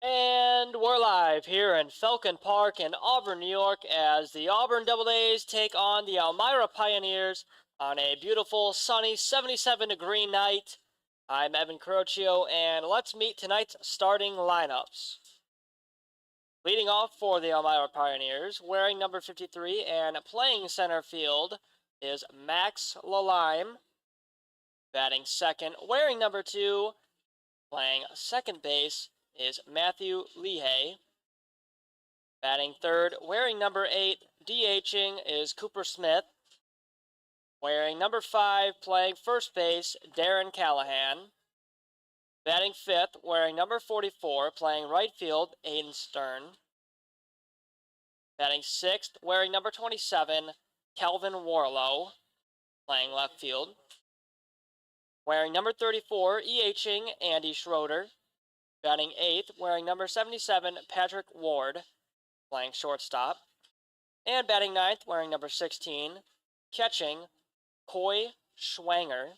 And we're live here in Falcon Park in Auburn, New York, as the Auburn Doubledays take on the Elmira Pioneers on a beautiful, sunny, 77-degree night. I'm Evan Carocchio, and let's meet tonight's starting lineups. Leading off for the Elmira Pioneers, wearing number 53 and playing center field, is Max Lalime. Batting second, wearing number 2, playing second base, is Matthew Lehey. Batting third, wearing number 8, DHing, is Cooper Smith. Wearing number 5, playing first base, Darren Callahan. Batting fifth, wearing number 44, playing right field, Aiden Stern. Batting sixth, wearing number 27, Calvin Warlow, playing left field. Wearing number 34, EHing, Andy Schroeder. Batting eighth, wearing number 77, Patrick Ward, playing shortstop. And batting ninth, wearing number 16, catching, Coy Schwanger.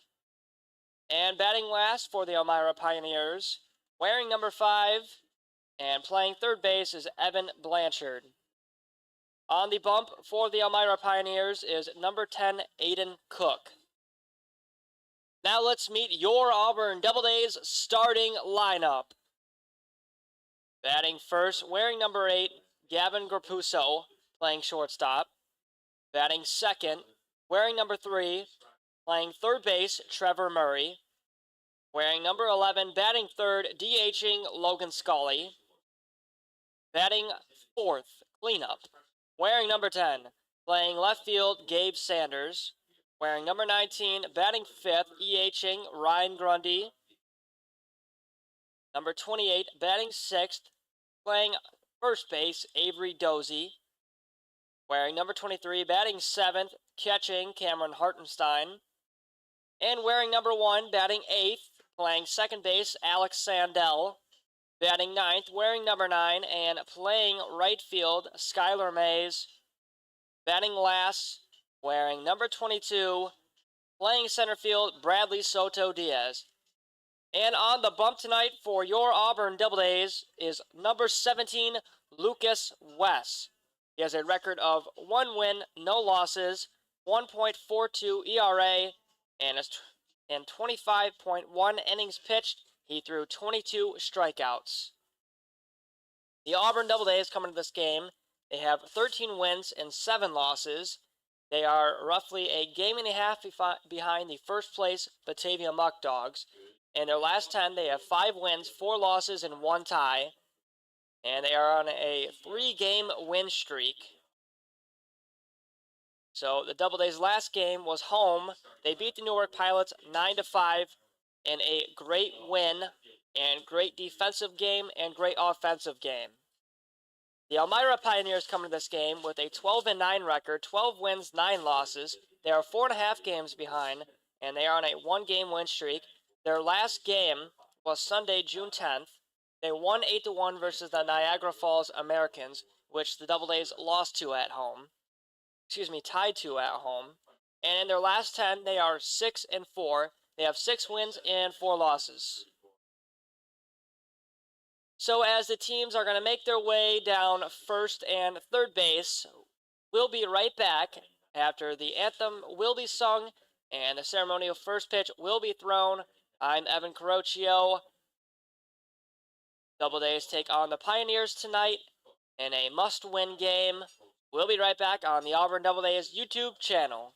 And batting last for the Elmira Pioneers, wearing number 5 and playing third base, is Evan Blanchard. On the bump for the Elmira Pioneers is number 10, Aiden Cook. Now let's meet your Auburn Doubledays starting lineup. Batting first, wearing number 8, Gavin Grapuso, playing shortstop. Batting second, wearing number 3, playing third base, Trevor Murray. Wearing number 11, batting third, DHing, Logan Scully. Batting fourth, cleanup, wearing number 10, playing left field, Gabe Sanders. Wearing number 19, batting fifth, EHing, Ryan Grundy. Number 28, batting sixth, playing first base, Avery Dozie. Wearing number 23, batting seventh, catching, Cameron Hartenstein. And wearing number 1, batting eighth, playing second base, Alex Sandell. Batting ninth, wearing number 9, and playing right field, Skylar Mays. Batting last, wearing number 22, playing center field, Bradley Soto Diaz. And on the bump tonight for your Auburn Doubledays is number 17, Lucas West. He has a record of 1 win, no losses, 1.42 ERA, and 25.1 innings pitched. He threw 22 strikeouts. The Auburn Doubledays coming to this game, they have 13 wins and 7 losses. They are roughly a game and a half behind the first place Batavia Muck Dogs. In their last 10, they have 5 wins, 4 losses, and 1 tie. And they are on a 3-game win streak. So the Doubledays' last game was home. They beat the Newark Pilots 9-5 in a great win and great defensive game and great offensive game. The Elmira Pioneers come to this game with a 12-9 record, 12 wins, 9 losses. They are 4.5 games behind, and they are on a 1-game win streak. Their last game was Sunday, June 10th. They won 8-1 versus the Niagara Falls Americans, which the Doubledays lost to at home. Tied to at home. And in their last 10, they are 6-4. They have 6 wins and 4 losses. So as the teams are going to make their way down first and third base, we'll be right back after the anthem will be sung and the ceremonial first pitch will be thrown. I'm Evan Carocchio. Doubledays take on the Pioneers tonight in a must-win game. We'll be right back on the Auburn Doubledays YouTube channel.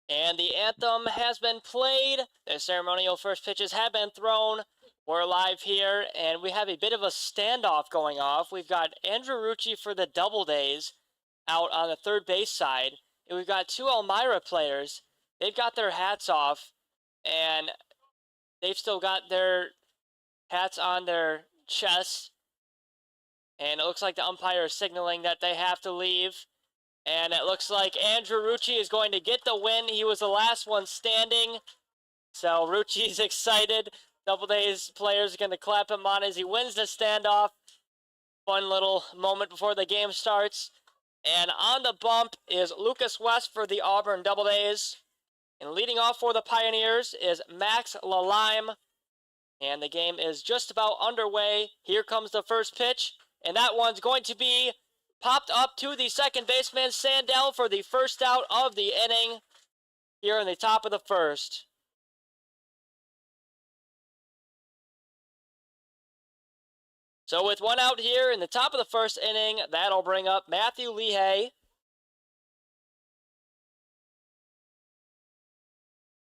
And the anthem has been played. The ceremonial first pitches have been thrown. We're live here, and we have a bit of a standoff going off. We've got Andrew Rucci for the Doubledays out on the third base side. And we've got two Elmira players. They've got their hats off, and they've still got their hats on their chests. And it looks like the umpire is signaling that they have to leave. And it looks like Andrew Rucci is going to get the win. He was the last one standing. So Rucci's excited. Doubledays players are going to clap him on as he wins the standoff. Fun little moment before the game starts. And on the bump is Lucas West for the Auburn Doubledays. And leading off for the Pioneers is Max Lalime. And the game is just about underway. Here comes the first pitch. And that one's going to be popped up to the second baseman, Sandell, for the first out of the inning here in the top of the first. So with one out here in the top of the first inning, that'll bring up Matthew Lehey.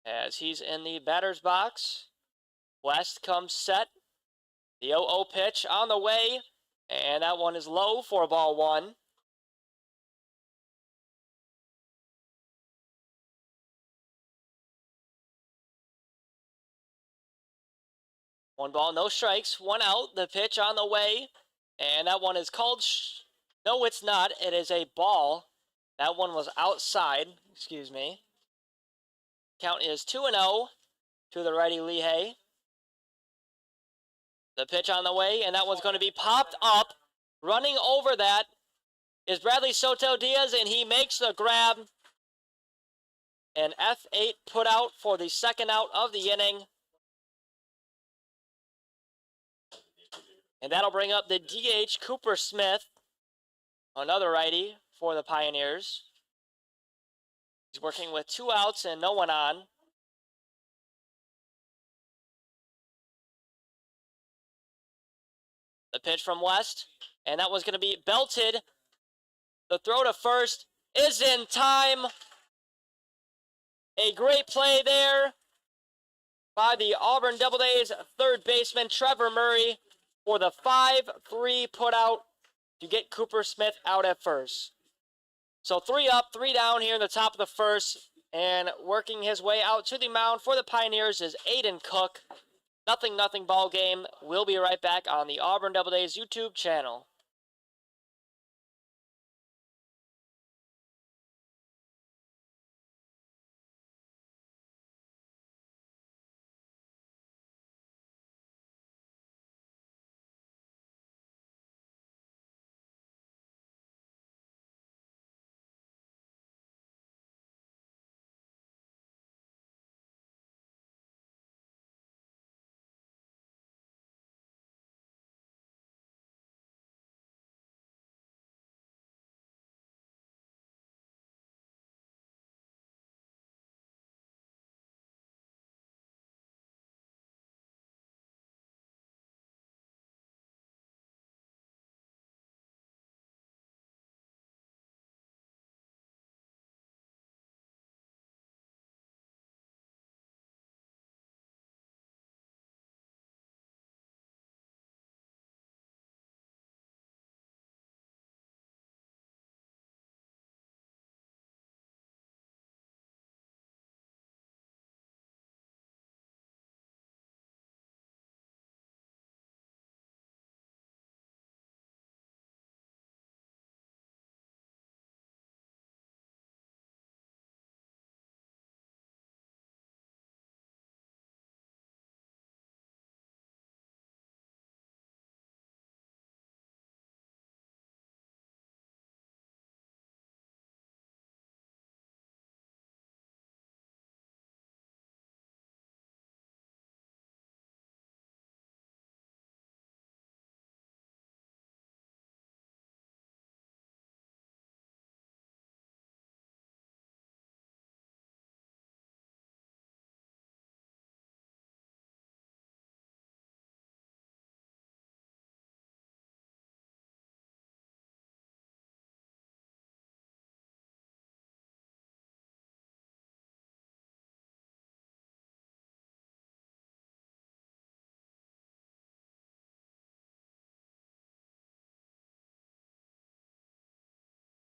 As he's in the batter's box. West comes set. The 0-0 pitch on the way. And that one is low for ball one. One ball, no strikes. One out. The pitch on the way. And that one is called... No, it's not. It is a ball. That one was outside. Excuse me. Count is 2-0 to the righty Lehey. The pitch on the way, and that one's going to be popped up. Running over that is Bradley Soto Diaz, and he makes the grab. An F8 put out for the second out of the inning. And that'll bring up the DH Cooper Smith, another righty for the Pioneers. He's working with two outs and no one on. The pitch from West, and that was going to be belted. The throw to first is in time. A great play there by the Auburn Doubledays third baseman Trevor Murray for the 5-3 put out to get Cooper Smith out at first. So 3 up, 3 down here in the top of the first, and working his way out to the mound for the Pioneers is Aiden Cook. 0-0 ball game. We'll be right back on the Auburn Doubledays YouTube channel.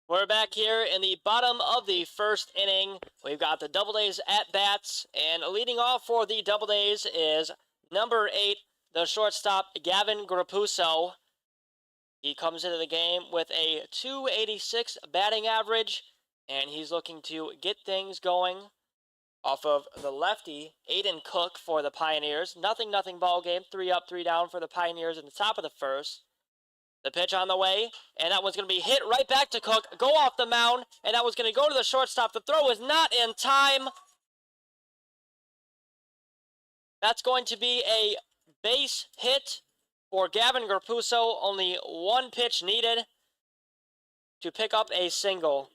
We're back here in the bottom of the first inning. We've got the Doubledays at bats, and leading off for the Doubledays is number 8, the shortstop, Gavin Grapuso. He comes into the game with a .286 batting average, and he's looking to get things going off of the lefty, Aiden Cook for the Pioneers. Nothing ball game, 3 up, 3 down for the Pioneers in the top of the first. The pitch on the way, and that one's going to be hit right back to Cook, go off the mound, and that was going to go to the shortstop. The throw is not in time. That's going to be a base hit for Gavin Grapuso. Only one pitch needed to pick up a single.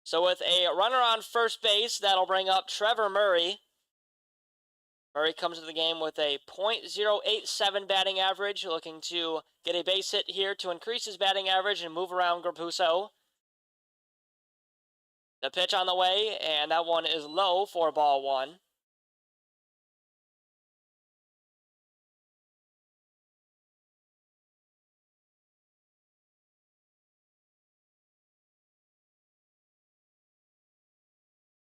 So with a runner on first base, that'll bring up Trevor Murray. Murray comes to the game with a .087 batting average, looking to get a base hit here to increase his batting average and move around Grapuso. The pitch on the way, and that one is low for ball 1.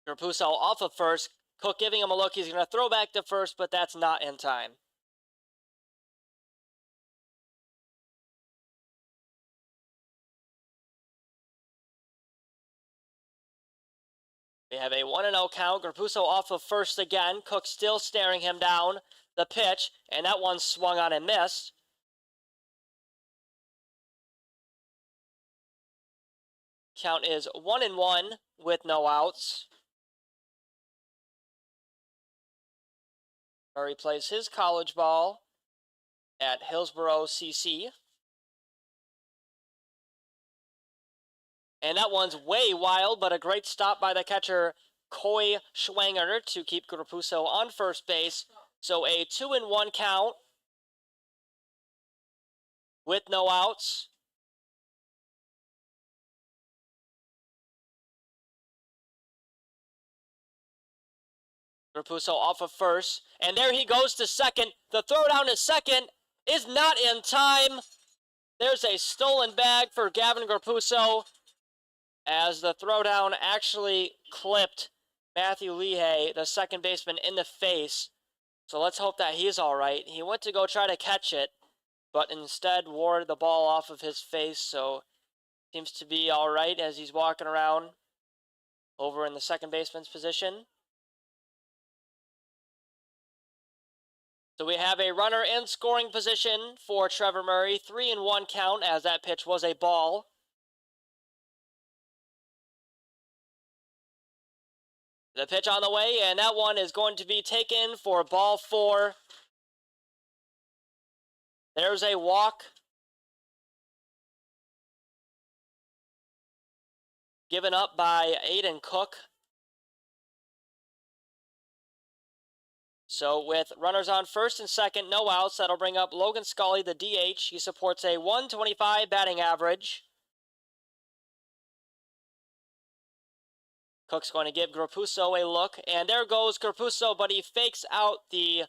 Grapuso off of first. Cook giving him a look. He's going to throw back to first, but that's not in time. We have a 1-0 count. Grapuso off of first again. Cook still staring him down. The pitch, and that one swung on and missed. Count is 1-1 with no outs. Murray plays his college ball at Hillsborough CC. And that one's way wild, but a great stop by the catcher, Coy Schwanger, to keep Grapuso on first base. So a 2-1 count with no outs. Grapuso off of first, and there he goes to second. The throw down to second is not in time. There's a stolen bag for Gavin Grapuso, as the throwdown actually clipped Matthew Lehigh, the second baseman, in the face. So let's hope that he's all right. He went to go try to catch it, but instead wore the ball off of his face, so seems to be all right as he's walking around over in the second baseman's position. So we have a runner in scoring position for Trevor Murray. 3-1 count, as that pitch was a ball. The pitch on the way, and that one is going to be taken for ball 4. There's a walk given up by Aiden Cook. So with runners on first and second, no outs, that'll bring up Logan Scully, the DH. He supports a .125 batting average. Cook's going to give Grapuso a look, and there goes Grapuso, but he fakes out the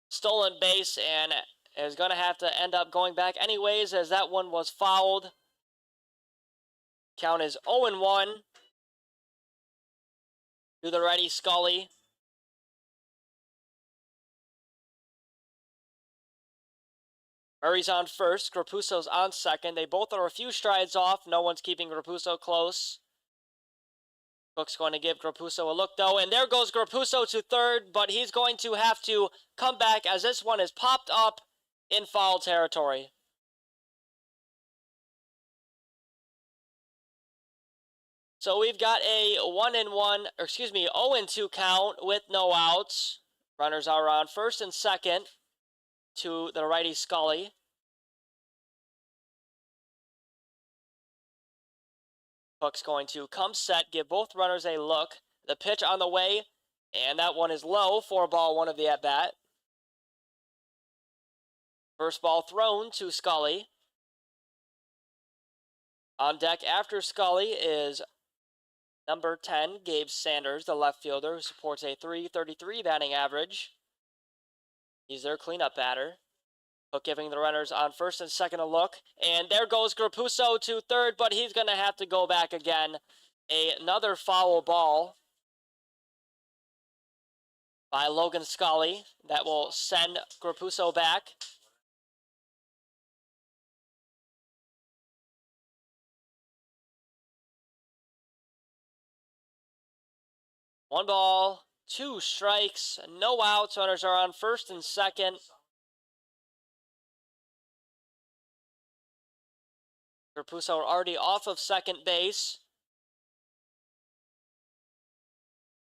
stolen base and is going to have to end up going back anyways, as that one was fouled. Count is 0-1 to the righty Scully. Murray's on first, Grapuso's on second. They both are a few strides off. No one's keeping Grapuso close. Cook's going to give Grapuso a look, though, and there goes Grapuso to third, but he's going to have to come back as this one is popped up in foul territory. So we've got a 0-2 count with no outs. Runners are on first and second to the righty Scully. Cook's going to come set, give both runners a look. The pitch on the way, and that one is low for ball 1 of the at-bat. First ball thrown to Scully. On deck after Scully is number 10, Gabe Sanders, the left fielder, who supports a .333 batting average. He's their cleanup batter. Cook giving the runners on first and second a look. And there goes Grapuso to third, but he's going to have to go back again. Another foul ball by Logan Scully that will send Grapuso back. One ball, 2 strikes, no outs. Runners are on first and second. Grapuso already off of second base.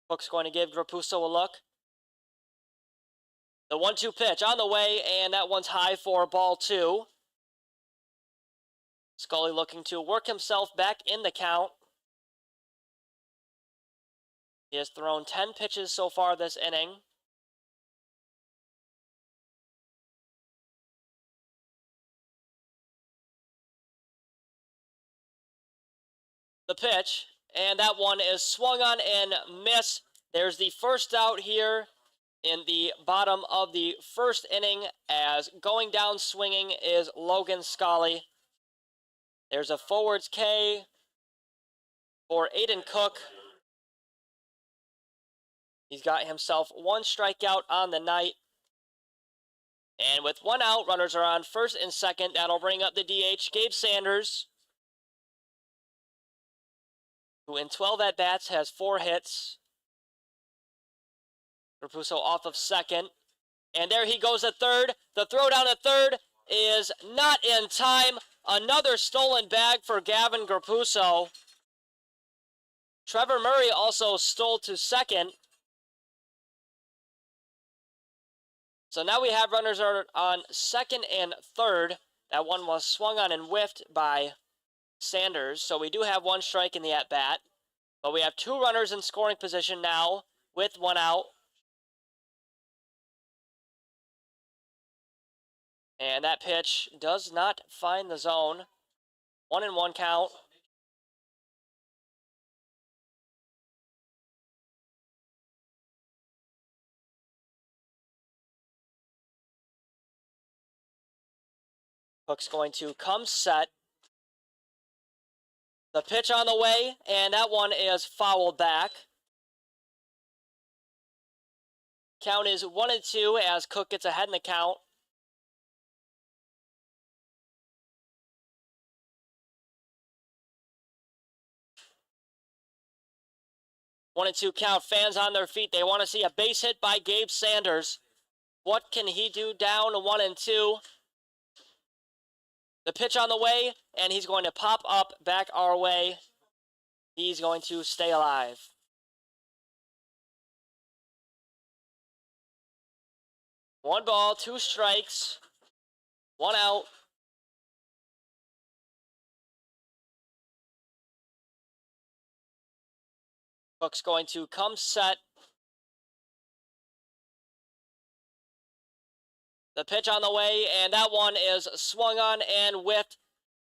Cook's going to give Grapuso a look. The 1-2 pitch on the way, and that one's high for ball 2. Scully looking to work himself back in the count. He has thrown 10 pitches so far this inning. The pitch, and that one is swung on and missed. There's the first out here in the bottom of the first inning, as going down swinging is Logan Scully. There's a forwards K for Aiden Cook. He's got himself 1 strikeout on the night. And with 1 out, runners are on first and second. That'll bring up the DH, Gabe Sanders, who in 12 at-bats has 4 hits. Grapuso off of second. And there he goes at third. The throw down at third is not in time. Another stolen bag for Gavin Grapuso. Trevor Murray also stole to second. So now we have runners are on second and third. That one was swung on and whiffed by Sanders. So we do have 1 strike in the at-bat. But we have 2 runners in scoring position now with 1 out. And that pitch does not find the zone. 1-1 count. Cook's going to come set. The pitch on the way, and that one is fouled back. Count is 1-2 as Cook gets ahead in the count. One and two count. Fans on their feet. They want to see a base hit by Gabe Sanders. What can he do down 1-2? The pitch on the way, and he's going to pop up back our way. He's going to stay alive. One ball, 2 strikes, 1 out. Cook's going to come set. The pitch on the way, and that one is swung on and whiffed.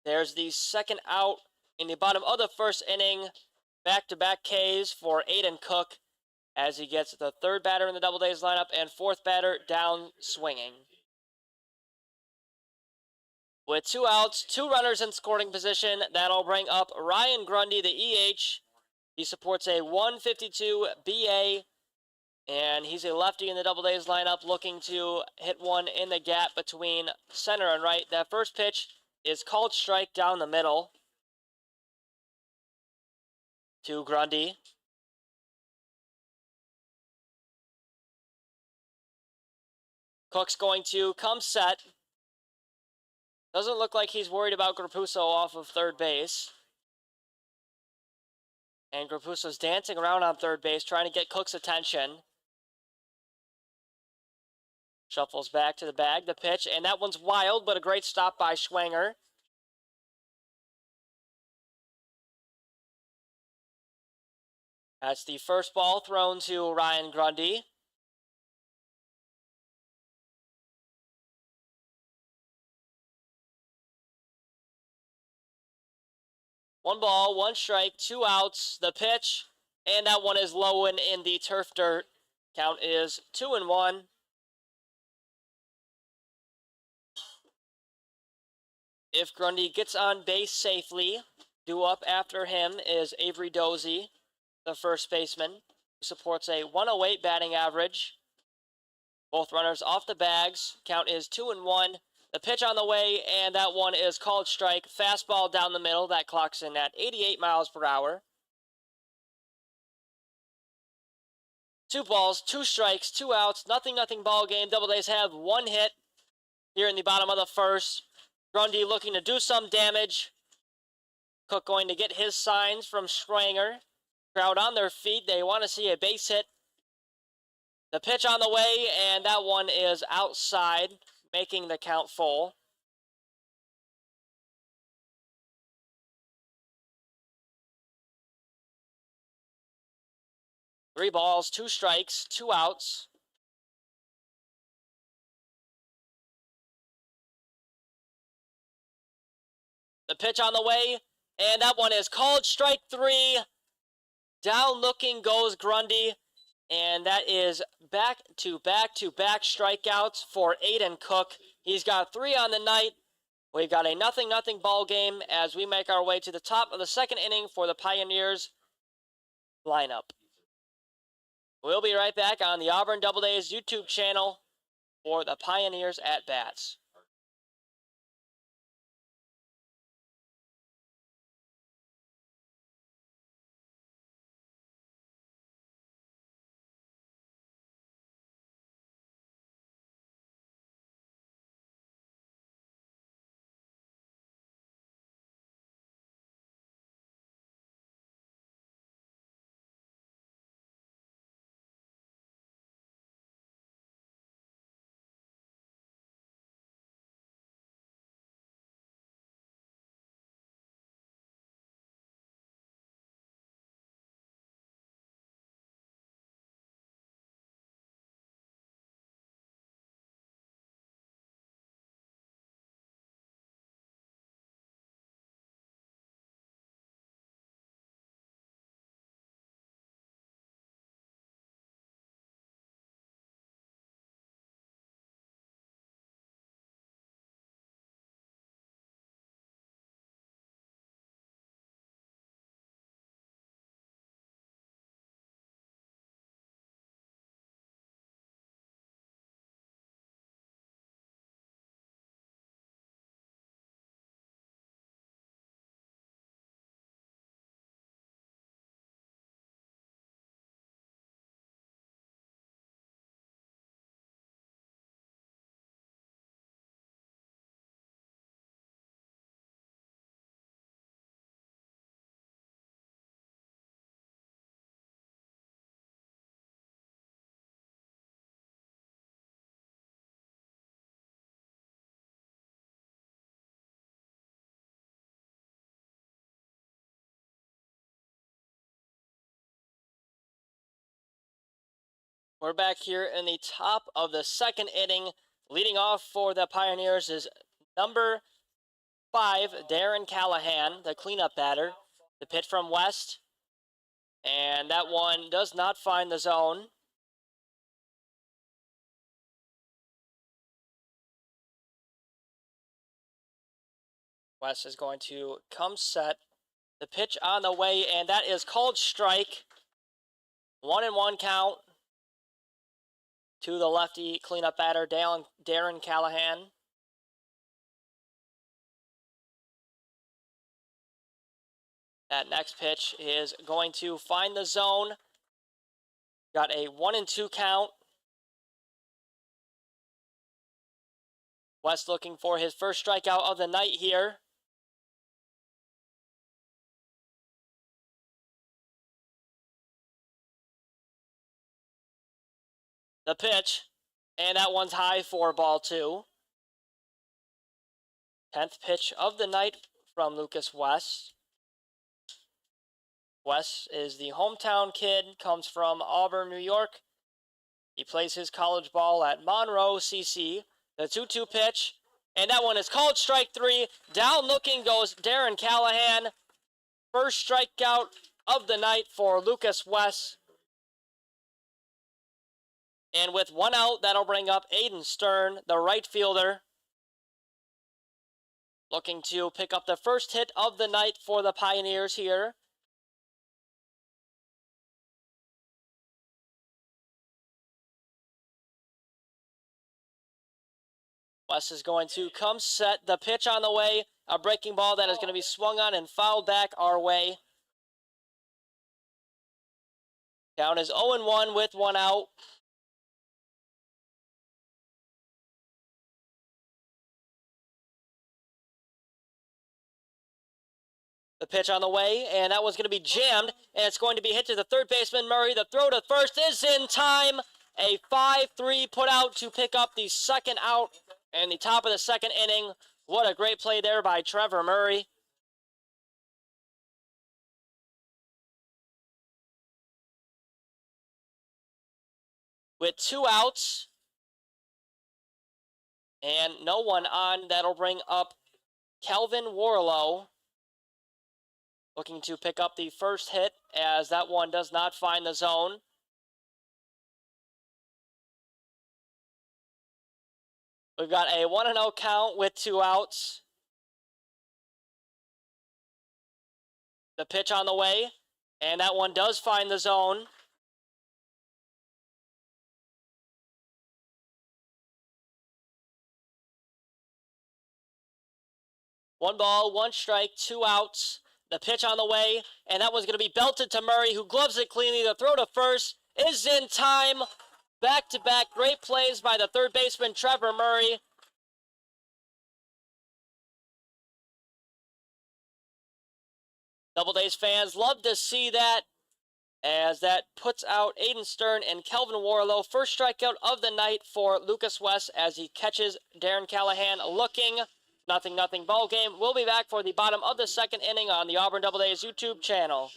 There's the second out in the bottom of the first inning. Back-to-back Ks for Aiden Cook as he gets the 3rd batter in the Doubledays lineup and 4th batter down swinging. With 2 outs, 2 runners in scoring position, that'll bring up Ryan Grundy, the EH. He supports a 152 BA, and he's a lefty in the Doubledays lineup looking to hit one in the gap between center and right. That first pitch is called strike down the middle to Grundy. Cook's going to come set. Doesn't look like he's worried about Grapuso off of third base. And Grapuso's dancing around on third base, trying to get Cook's attention. Shuffles back to the bag, the pitch, and that one's wild, but a great stop by Schwanger. That's the first ball thrown to Ryan Grundy. One ball, 1 strike, 2 outs. The pitch, and that one is low and in the turf dirt. Count is 2-1. If Grundy gets on base safely, due up after him is Avery Dozy, the first baseman, who supports a 108 batting average. Both runners off the bags. Count is 2-1. The pitch on the way, and that one is called strike. Fastball down the middle. That clocks in at 88 miles per hour. 2 balls, 2 strikes, 2 outs, nothing ball game. Doubledays have 1 hit here in the bottom of the first. Grundy looking to do some damage. Cook going to get his signs from Stranger. Crowd on their feet. They want to see a base hit. The pitch on the way, and that one is outside, making the count full. Three balls, 2 strikes, 2 outs. The pitch on the way, and that one is called strike 3. Down looking goes Grundy, and that is back-to-back strikeouts for Aiden Cook. He's got 3 on the night. We've got a 0-0 ball game as we make our way to the top of the second inning for the Pioneers lineup. We'll be right back on the Auburn Doubledays YouTube channel for the Pioneers at bats. We're back here in the top of the second inning. Leading off for the Pioneers is number 5, Darren Callahan, the cleanup batter. The pitch from West, and that one does not find the zone. West is going to come set. The pitch on the way, and that is called strike. 1-1 count to the lefty cleanup batter, Darren Callahan. That next pitch is going to find the zone. Got a 1-2 count. West looking for his first strikeout of the night here. The pitch, and that one's high for ball 2. 10th pitch of the night from Lucas West. West is the hometown kid, comes from Auburn, New York. He plays his college ball at Monroe CC. The 2-2 pitch, and that one is called strike 3. Down looking goes Darren Callahan. First strikeout of the night for Lucas West. And with 1 out, that'll bring up Aiden Stern, the right fielder. looking to pick up the first hit of the night for the Pioneers here. West is going to come set. The pitch on the way. A breaking ball that is going to be swung on and fouled back our way. Count is 0-1 with one out. The pitch on the way, and that one's going to be jammed, and it's going to be hit to the third baseman, Murray. The throw to first is in time. A 5-3 put out to pick up the second out in the top of the second inning. What a great play there by Trevor Murray. With 2 outs and no one on, that'll bring up Calvin Warlow, looking to pick up the first hit as that one does not find the zone. We've got a 1-0 count with 2 outs. The pitch on the way, and that one does find the zone. One ball, one strike, 2 outs. The pitch on the way, and that one's going to be belted to Murray, who gloves it cleanly. The throw to first is in time. Back-to-back great plays by the third baseman, Trevor Murray. Doubledays fans love to see that, as that puts out Aiden Stern and Kelvin Warlow. First strikeout of the night for Lucas West as he catches Darren Callahan looking. 0-0 ball game. We'll be back for the bottom of the second inning on the Auburn Doubledays YouTube channel.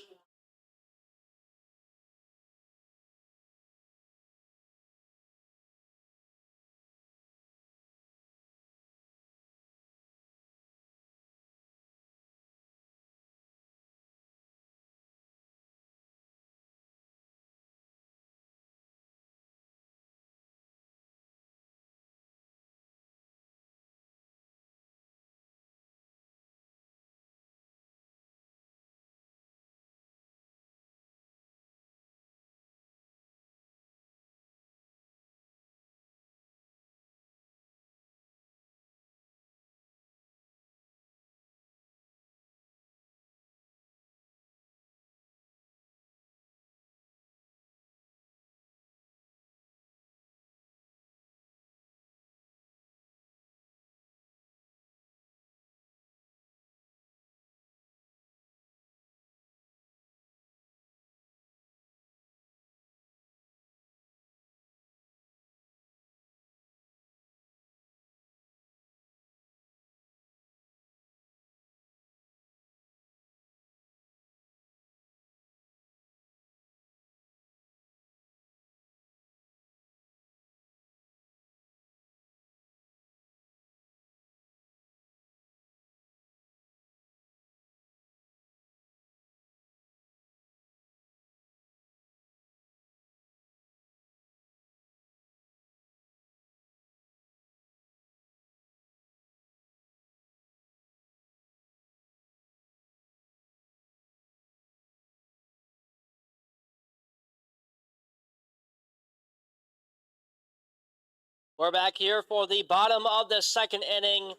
We're back here for the bottom of the second inning.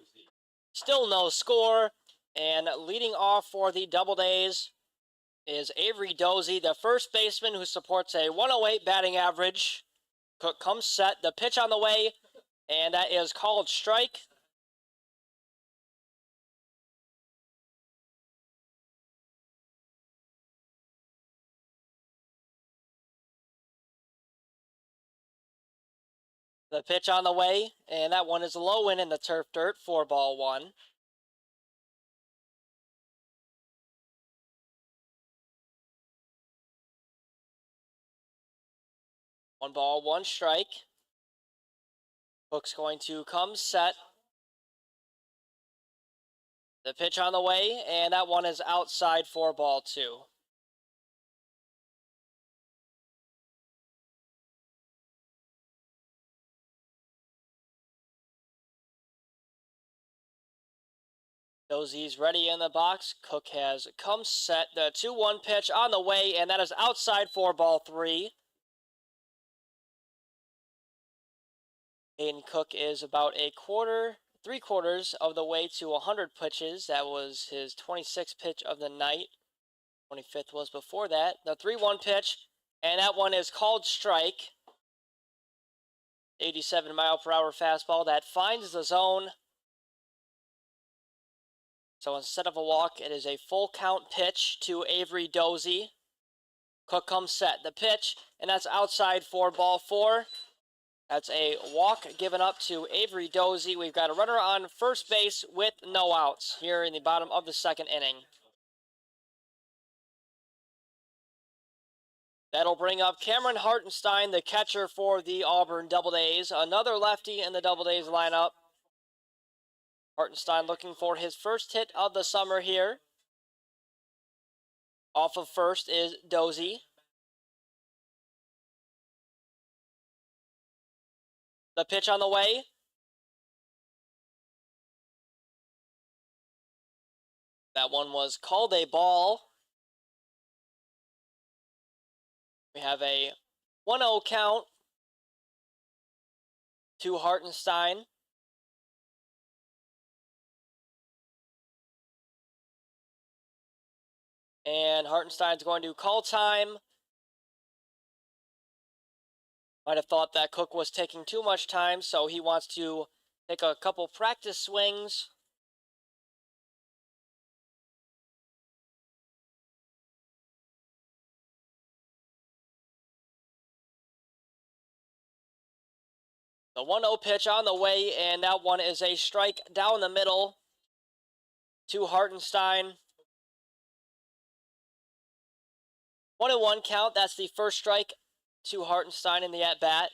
Still no score. And leading off for the Doubledays is Avery Dozy, the first baseman who supports a 108 batting average. Cook comes set. The pitch on the way, and that is called strike. The pitch on the way, and that one is low in the turf dirt, 4-1. One ball, one strike. Cook's going to come set. The pitch on the way, and that one is outside, 4-2. Dozy's ready in the box. Cook has come set. The 2-1 pitch on the way, and that is outside for ball 3. Aiden Cook is about 3/4 of the way to 100 pitches. That was his 26th pitch of the night. 25th was before that. The 3-1 pitch, and that one is called strike. 87-mile-per-hour fastball that finds the zone. So instead of a walk, it is a full count pitch to Avery Dozy. Cook comes set. The pitch, and that's outside for ball 4. That's a walk given up to Avery Dozy. We've got a runner on first base with no outs here in the bottom of the 2nd inning. That'll bring up Cameron Hartenstein, the catcher for the Auburn Doubledays. Another lefty in the Doubledays lineup. Hartenstein looking for his first hit of the summer here. Off of first is Dozy. The pitch on the way. That one was called a ball. We have a 1-0 count to Hartenstein. And Hartenstein's going to call time. Might have thought that Cook was taking too much time, so he wants to take a couple practice swings. The 1-0 pitch on the way, and that one is a strike down the middle to Hartenstein. 1-1 count. That's the first strike to Hartenstein in the at-bat.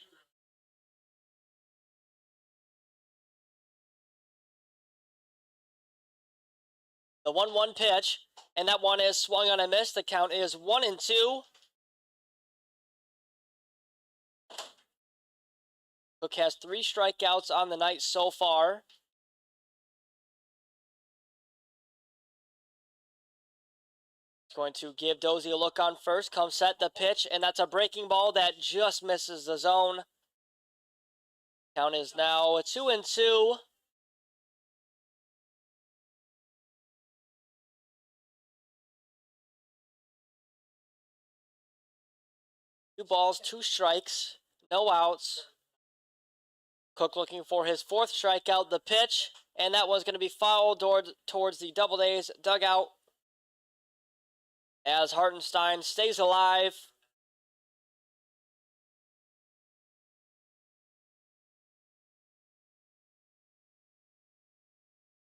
The 1-1 pitch, and that one is swung on and missed. The count is 1-2. Cook has 3 strikeouts on the night so far. Going to give Dozy a look on first. Comes set the pitch, and that's a breaking ball that just misses the zone. Count is now 2-2. Two balls, 2 strikes, no outs. Cook looking for his 4th strikeout. The pitch, and that one's going to be fouled towards the Doubledays dugout. As Hartenstein stays alive.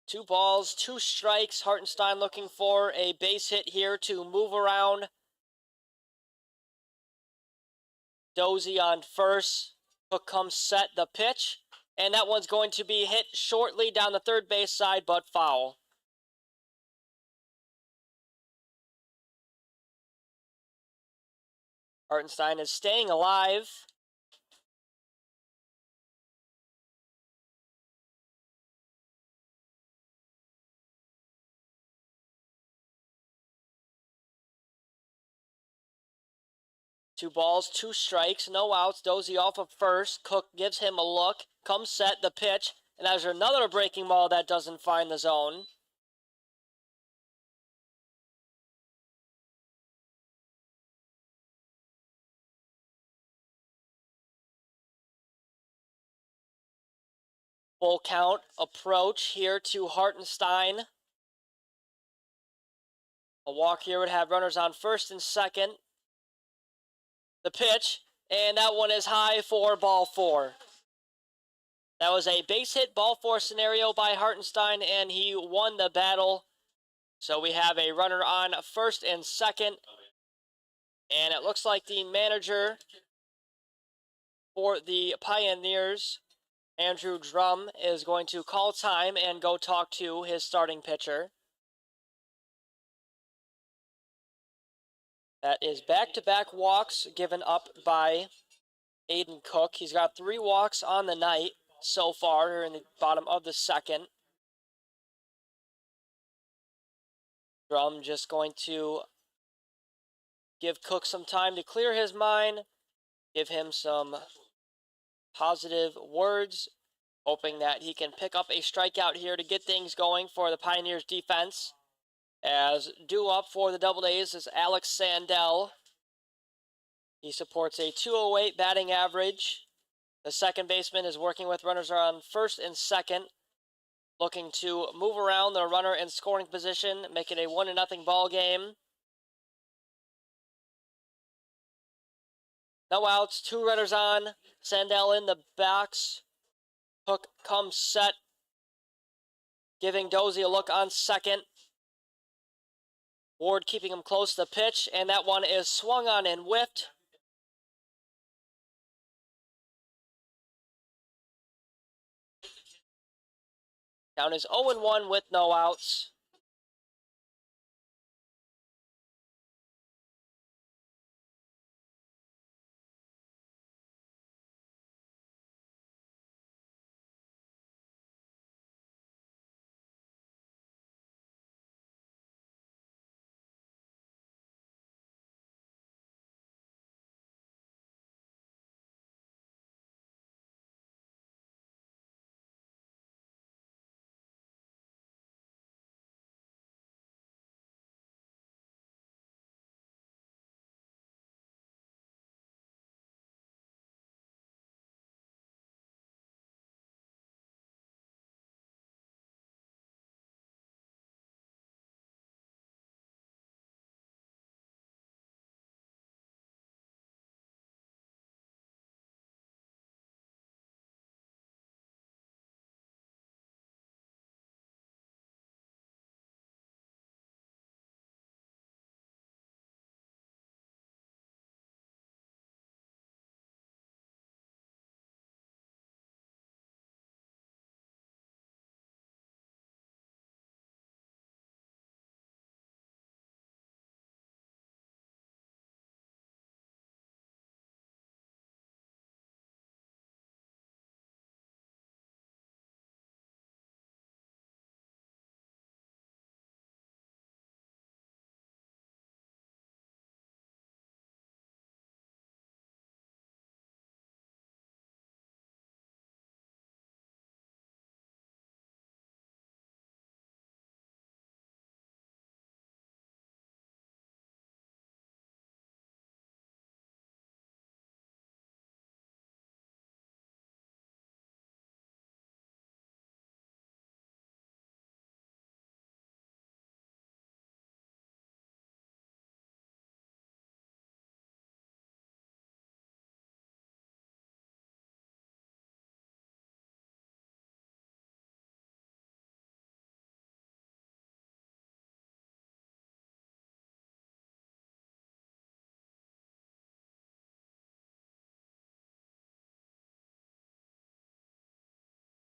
Two balls, 2 strikes. Hartenstein looking for a base hit here to move around Dozy on first. Cook comes set the pitch, and that one's going to be hit shortly down the third base side, but foul. Hartenstein is staying alive. Two balls, 2 strikes, no outs. Dozy off of first. Cook gives him a look. Comes set the pitch, and there's another breaking ball that doesn't find the zone. Full count approach here to Hartenstein. A walk here would have runners on first and second. The pitch, and that one is high for ball 4. That was a base hit ball 4 scenario by Hartenstein, and he won the battle. So we have a runner on first and second. And it looks like the manager for the Pioneers, Andrew Drum, is going to call time and go talk to his starting pitcher. That is back-to-back walks given up by Aiden Cook. He's got 3 walks on the night so far here in the bottom of the 2nd. Drum just going to give Cook some time to clear his mind, give him some positive words, hoping that he can pick up a strikeout here to get things going for the Pioneers defense. As due up for the Doubledays is Alex Sandell. He supports a 208 batting average. The second baseman is working with runners on first and second, looking to move around the runner in scoring position, make it a 1-0 ball game. No outs, 2 runners on. Sandell in the box. Hook comes set, giving Dozy a look on second. Ward keeping him close to the pitch, and that one is swung on and whiffed. Count is 0-1 with no outs.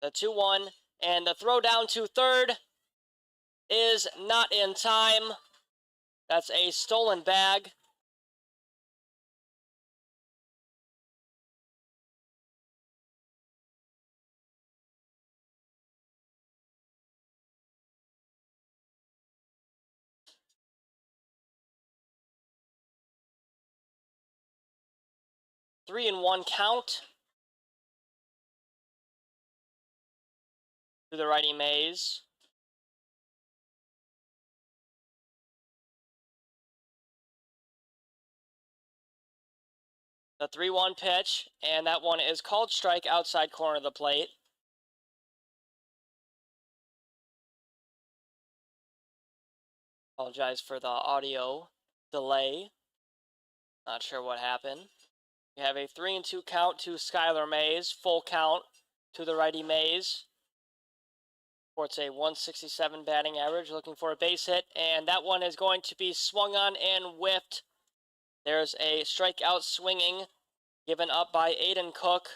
The 2-1, and the throw down to third is not in time. That's a stolen bag. Three and one count to the righty Mays. The 3-1 pitch, and that one is called strike outside corner of the plate. Apologize for the audio delay. Not sure what happened. We have a 3-2 count to Skylar Mays. Full count to the righty Mays. Sports a 167 batting average, looking for a base hit, and that one is going to be swung on and whiffed. There's a strikeout swinging, given up by Aiden Cook.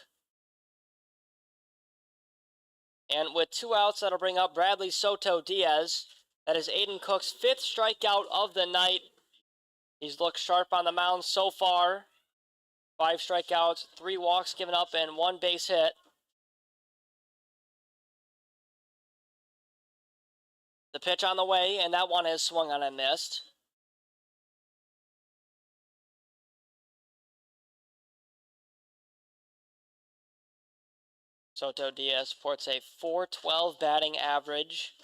And with 2 outs, that'll bring up Bradley Soto Diaz. That is Aiden Cook's 5th strikeout of the night. He's looked sharp on the mound so far. 5 strikeouts, 3 walks given up, and 1 base hit. The pitch on the way, and that one is swung on and missed. Soto Diaz sports a .412 batting average.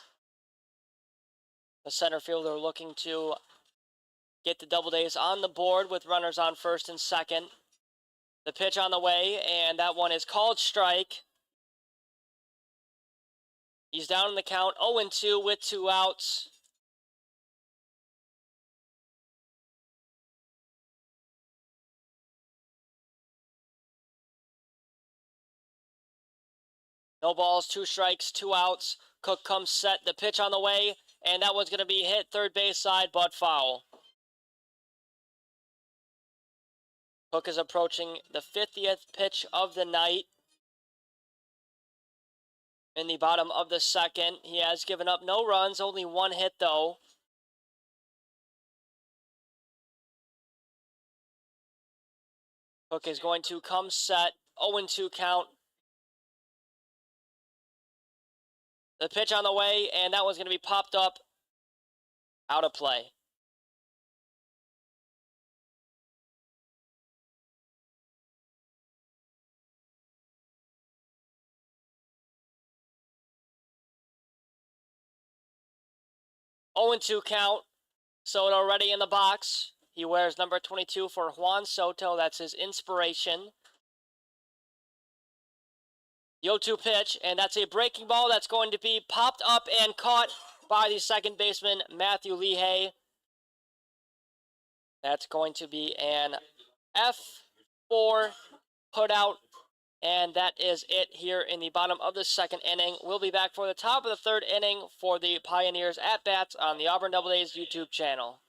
The center fielder looking to get the Doubledays on the board with runners on first and second. The pitch on the way, and that one is called strike. He's down in the count, 0-2 with 2 outs. No balls, 2 strikes, 2 outs. Cook comes set, the pitch on the way, and that one's going to be hit third base side, but foul. Cook is approaching the 50th pitch of the night. In the bottom of the second, he has given up no runs, only 1 hit though. Cook is going to come set, 0-2 count. The pitch on the way, and that one's going to be popped up, out of play. Oh, 0-2 count. Soto already in the box. He wears number 22 for Juan Soto. That's his inspiration. The 0-2 pitch, and that's a breaking ball that's going to be popped up and caught by the second baseman, Matthew Lehigh. That's going to be an F4 put out, and that is it here in the bottom of the second inning. We'll be back for the top of the third inning for the Pioneers at bats on the Auburn Doubledays YouTube channel.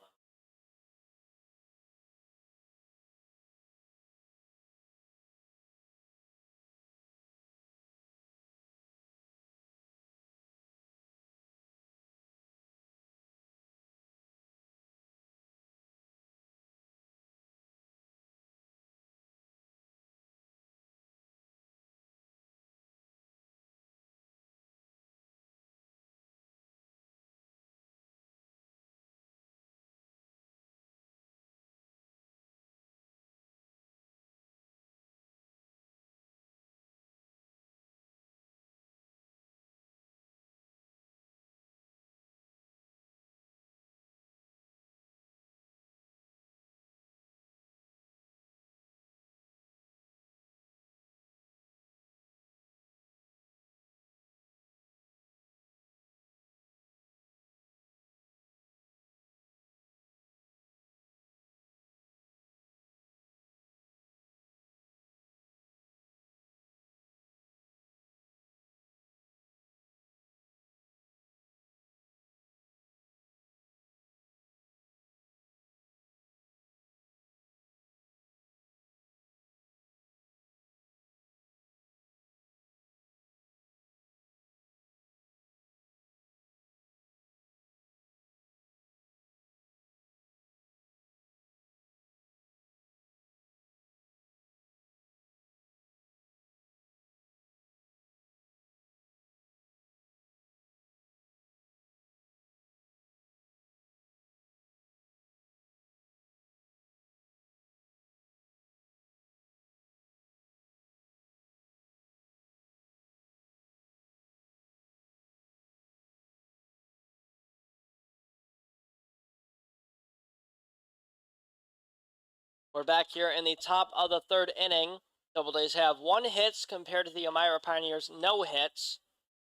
We're back here in the top of the third inning. Doubledays have 1 hit compared to the Elmira Pioneers, no hits.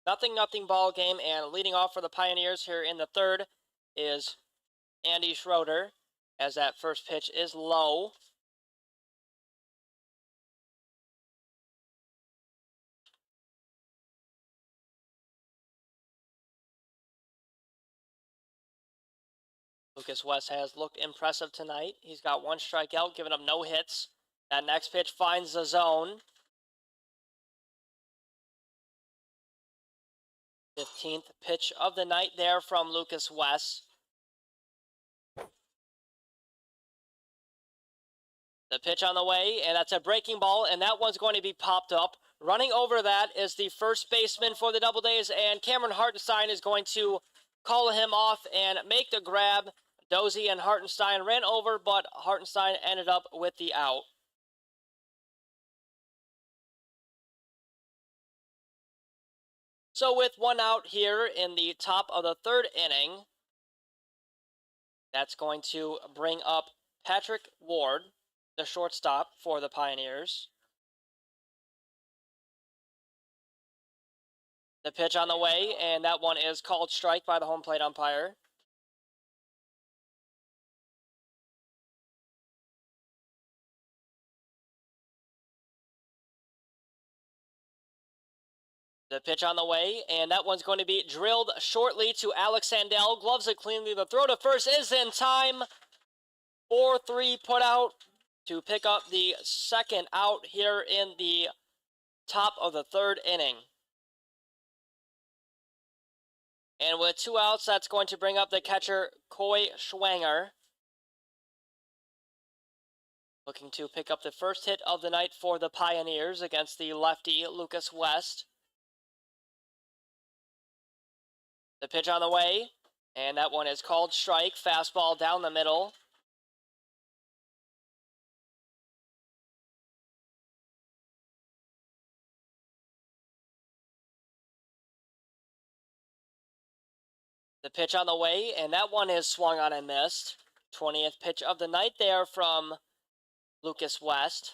0-0 ball game, and leading off for the Pioneers here in the third is Andy Schroeder, as that first pitch is low. Lucas West has looked impressive tonight. He's got 1 strikeout, giving up no hits. That next pitch finds the zone. 15th pitch of the night there from Lucas West. The pitch on the way, and that's a breaking ball, and that one's going to be popped up. Running over that is the first baseman for the Doubledays, and Cameron Hartenstein is going to call him off and make the grab. Dozy and Hartenstein ran over, but Hartenstein ended up with the out. So with one out here in the top of the third inning, that's going to bring up Patrick Ward, the shortstop for the Pioneers. The pitch on the way, and that one is called strike by the home plate umpire. The pitch on the way, and that one's going to be drilled shortly to Alex Sandell. Gloves it cleanly. The throw to first is in time. 4-3 put out to pick up the second out here in the top of the third inning. And with 2 outs, that's going to bring up the catcher, Coy Schwanger. Looking to pick up the first hit of the night for the Pioneers against the lefty, Lucas West. The pitch on the way, and that one is called strike. Fastball down the middle. The pitch on the way, and that one is swung on and missed. 20th pitch of the night there from Lucas West.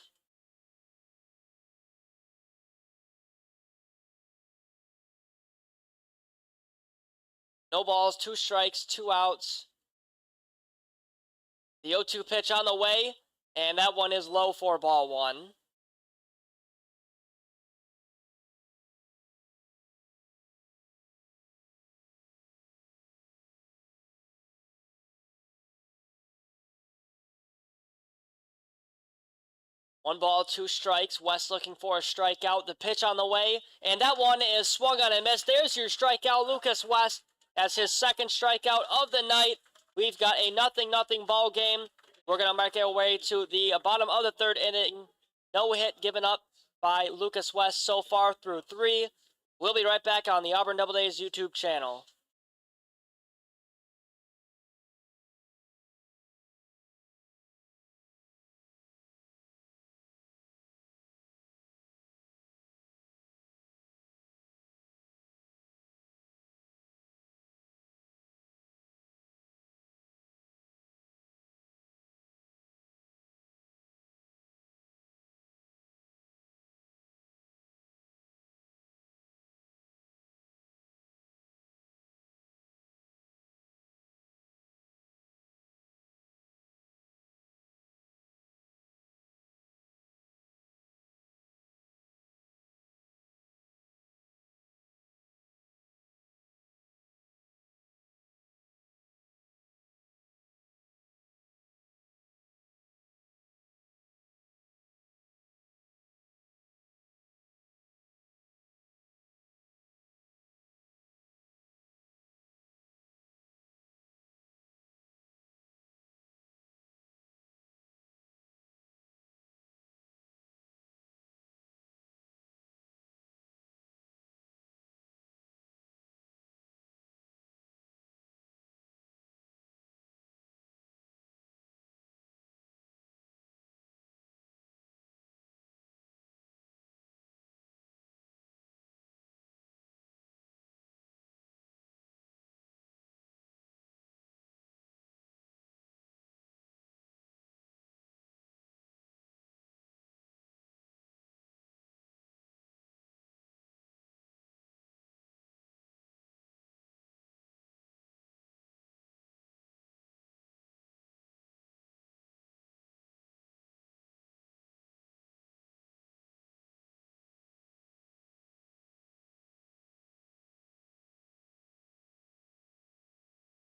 No balls, 2 strikes, 2 outs. The 0-2 pitch on the way, and that one is low for ball 1. One ball, 2 strikes. West looking for a strikeout. The pitch on the way, and that one is swung on and missed. There's your strikeout, Lucas West. That's his second strikeout of the night. We've got a 0-0 ball game. We're going to make our way to the bottom of the third inning. No hit given up by Lucas West so far through 3. We'll be right back on the Auburn Doubledays YouTube channel.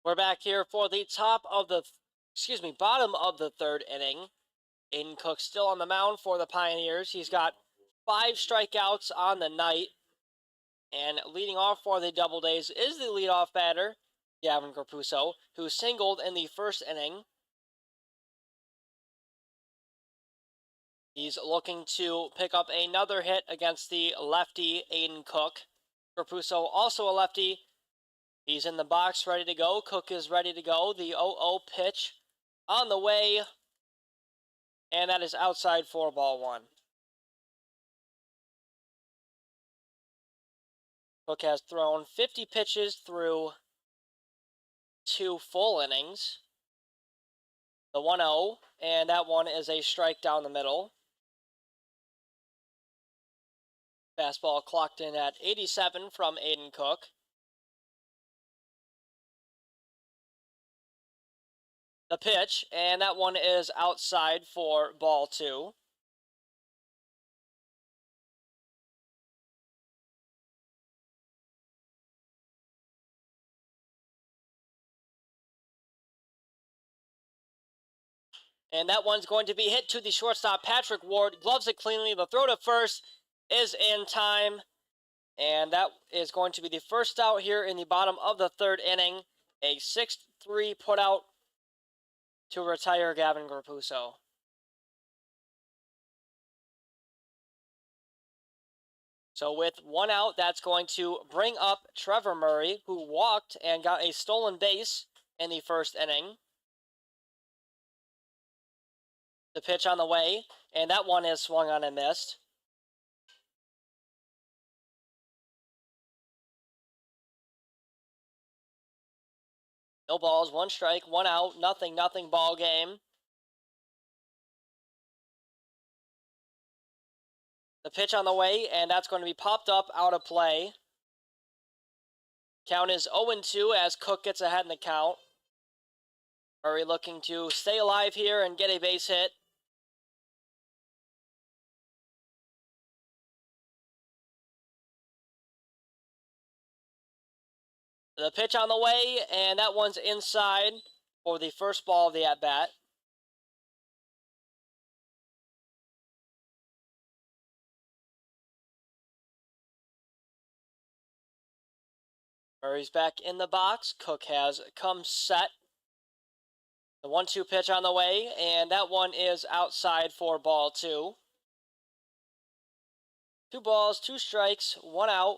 We're back here for the bottom of the third inning. Aiden Cook still on the mound for the Pioneers. He's got 5 strikeouts on the night. And leading off for the Doubledays is the leadoff batter, Gavin Corpuso, who singled in the first inning. He's looking to pick up another hit against the lefty, Aiden Cook. Corpuso, also a lefty. He's in the box, ready to go. Cook is ready to go. The 0-0 pitch on the way. And that is outside for ball one. Cook has thrown 50 pitches through 2 full innings. The 1-0, and that one is a strike down the middle. Fastball clocked in at 87 from Aiden Cook. The pitch, and that one is outside for ball two. And that one's going to be hit to the shortstop, Patrick Ward. Gloves it cleanly. The throw to first is in time. And that is going to be the first out here in the bottom of the third inning. A 6-3 putout to retire Gavin Grapuso. So with one out, that's going to bring up Trevor Murray, who walked and got a stolen base in the first inning. The pitch on the way, and that one is swung on and missed. No balls, 1 strike, 1 out, nothing ball game. The pitch on the way, and that's going to be popped up out of play. Count is 0-2 as Cook gets ahead in the count. Murray looking to stay alive here and get a base hit. The pitch on the way, and that one's inside for the first ball of the at-bat. Murray's back in the box. Cook has come set. The 1-2 pitch on the way, and that one is outside for ball two. 2 balls, 2 strikes, 1 out.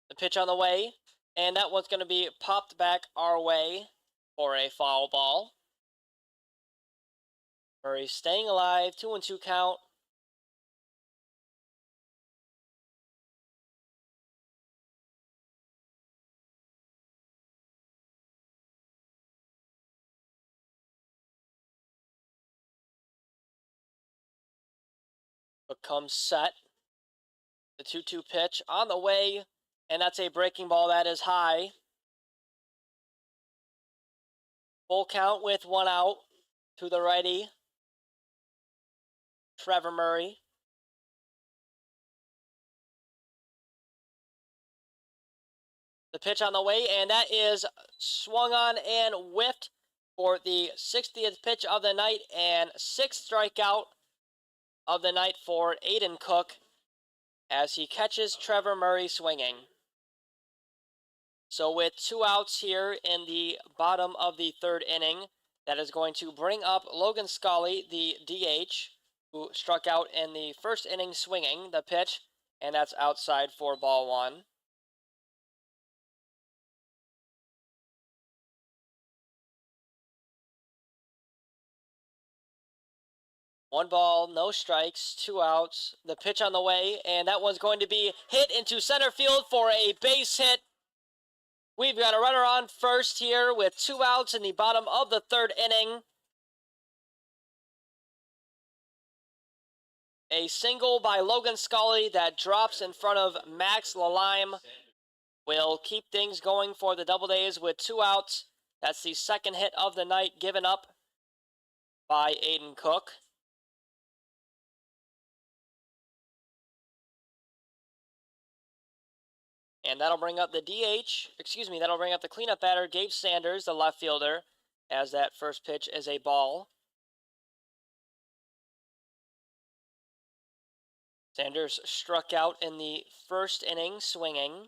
The pitch on the way, and that one's going to be popped back our way for a foul ball. Murray staying alive, 2-2 count. But comes set. The 2-2 pitch on the way, and that's a breaking ball that is high. Full count with 1 out to the righty, Trevor Murray. The pitch on the way, and that is swung on and whiffed for the 60th pitch of the night and 6th strikeout of the night for Aiden Cook as he catches Trevor Murray swinging. So with 2 outs here in the bottom of the third inning, that is going to bring up Logan Scully, the DH, who struck out in the first inning swinging the pitch, and that's outside for ball one. One ball, no strikes, 2 outs. The pitch on the way, and that one's going to be hit into center field for a base hit. We've got a runner on first here with 2 outs in the bottom of the third inning. A single by Logan Scully that drops in front of Max Lalime will keep things going for the Doubledays with 2 outs. That's the second hit of the night given up by Aiden Cook. And that'll bring up the that'll bring up the cleanup batter, Gabe Sanders, the left fielder, as that first pitch is a ball. Sanders struck out in the first inning swinging.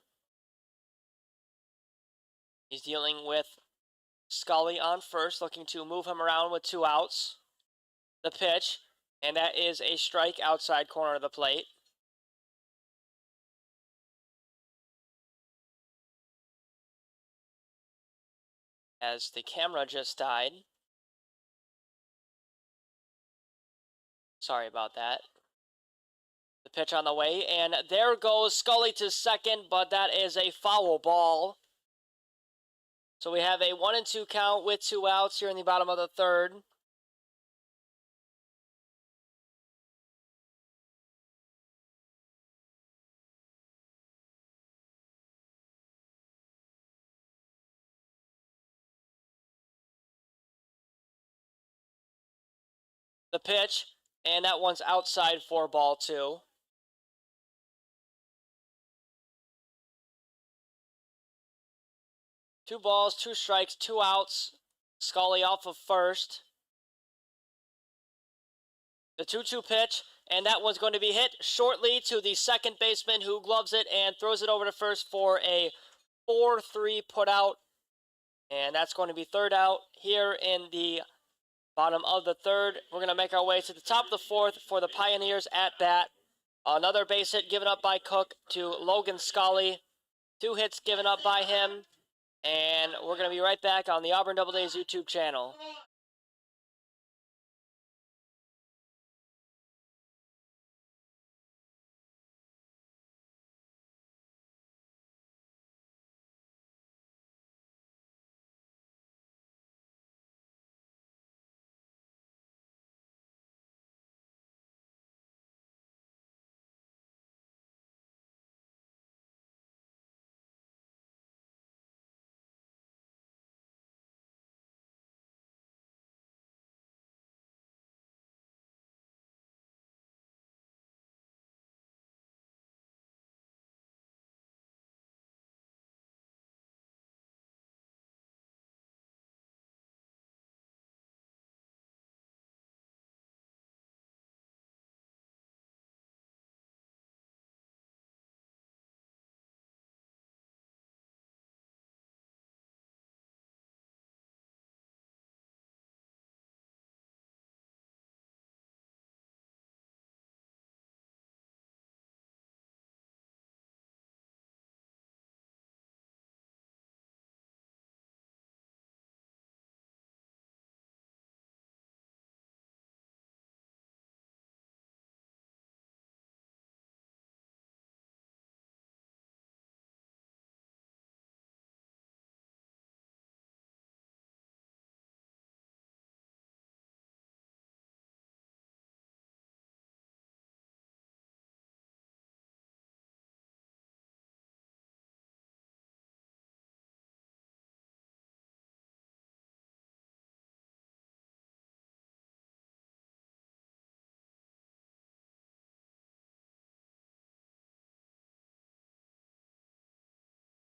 He's dealing with Scully on first, looking to move him around with 2 outs. The pitch, and that is a strike outside corner of the plate. As the camera just died. Sorry about that. The pitch on the way, and there goes Scully to second, but that is a foul ball. So we have a 1-2 count with 2 outs here in the bottom of the third. The pitch, and that one's outside for ball 2. Two balls, 2 strikes, 2 outs. Scully off of first. The 2-2 pitch, and that one's going to be hit shortly to the second baseman, who gloves it and throws it over to first for a 4-3 put out. And that's going to be third out here in the bottom of the third. We're going to make our way to the top of the fourth for the Pioneers at bat. Another base hit given up by Cook to Logan Scully. 2 hits given up by him. And we're going to be right back on the Auburn Doubledays YouTube channel.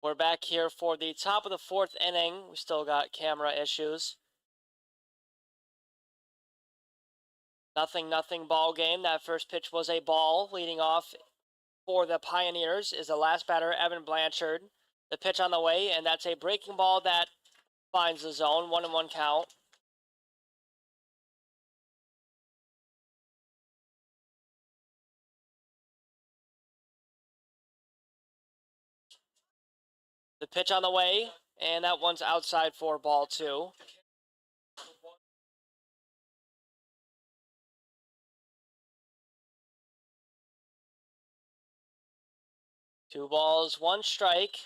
We're back here for the top of the fourth inning. We still got camera issues. 0-0 ball game. That first pitch was a ball. Leading off for the Pioneers is the last batter, Evan Blanchard. The pitch on the way, and that's a breaking ball that finds the zone. 1-1 count. The pitch on the way, and that one's outside for ball 2. Two balls, 1 strike.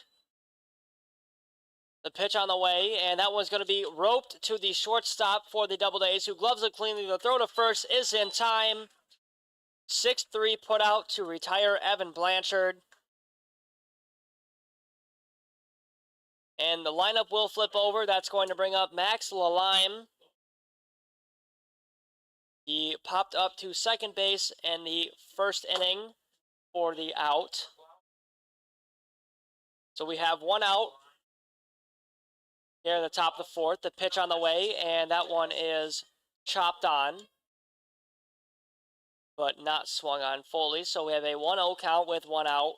The pitch on the way, and that one's going to be roped to the shortstop for the Doubledays, who gloves it cleanly. The throw to first is in time. 6-3 put out to retire Evan Blanchard. And the lineup will flip over. That's going to bring up Max Lalime. He popped up to second base in the first inning for the out. So we have 1 out here at the top of the fourth. The pitch on the way, and that one is chopped on, but not swung on fully. So we have a 1-0 count with 1 out.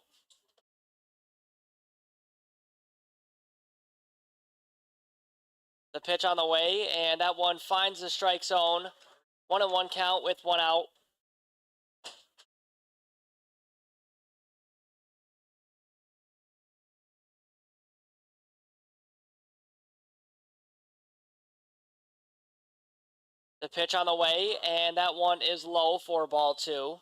The pitch on the way, and that one finds the strike zone. 1-1 count with 1 out. The pitch on the way, and that one is low for ball 2.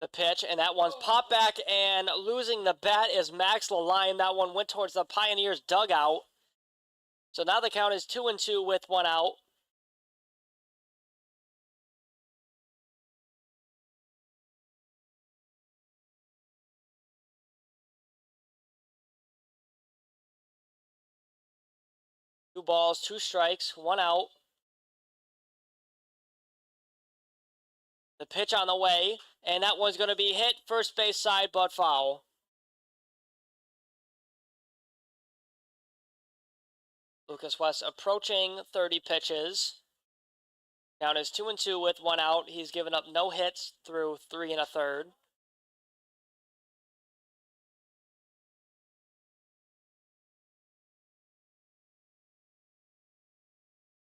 The pitch, and that one's popped back, and losing the bat is Max Lalime. That one went towards the Pioneers dugout. So now the count is 2-2 with 1 out. Two balls, 2 strikes, 1 out. The pitch on the way, and that one's going to be hit first base side, but foul. Lucas West approaching 30 pitches. Count is 2-2 with 1 out. He's given up no hits through 3 1/3.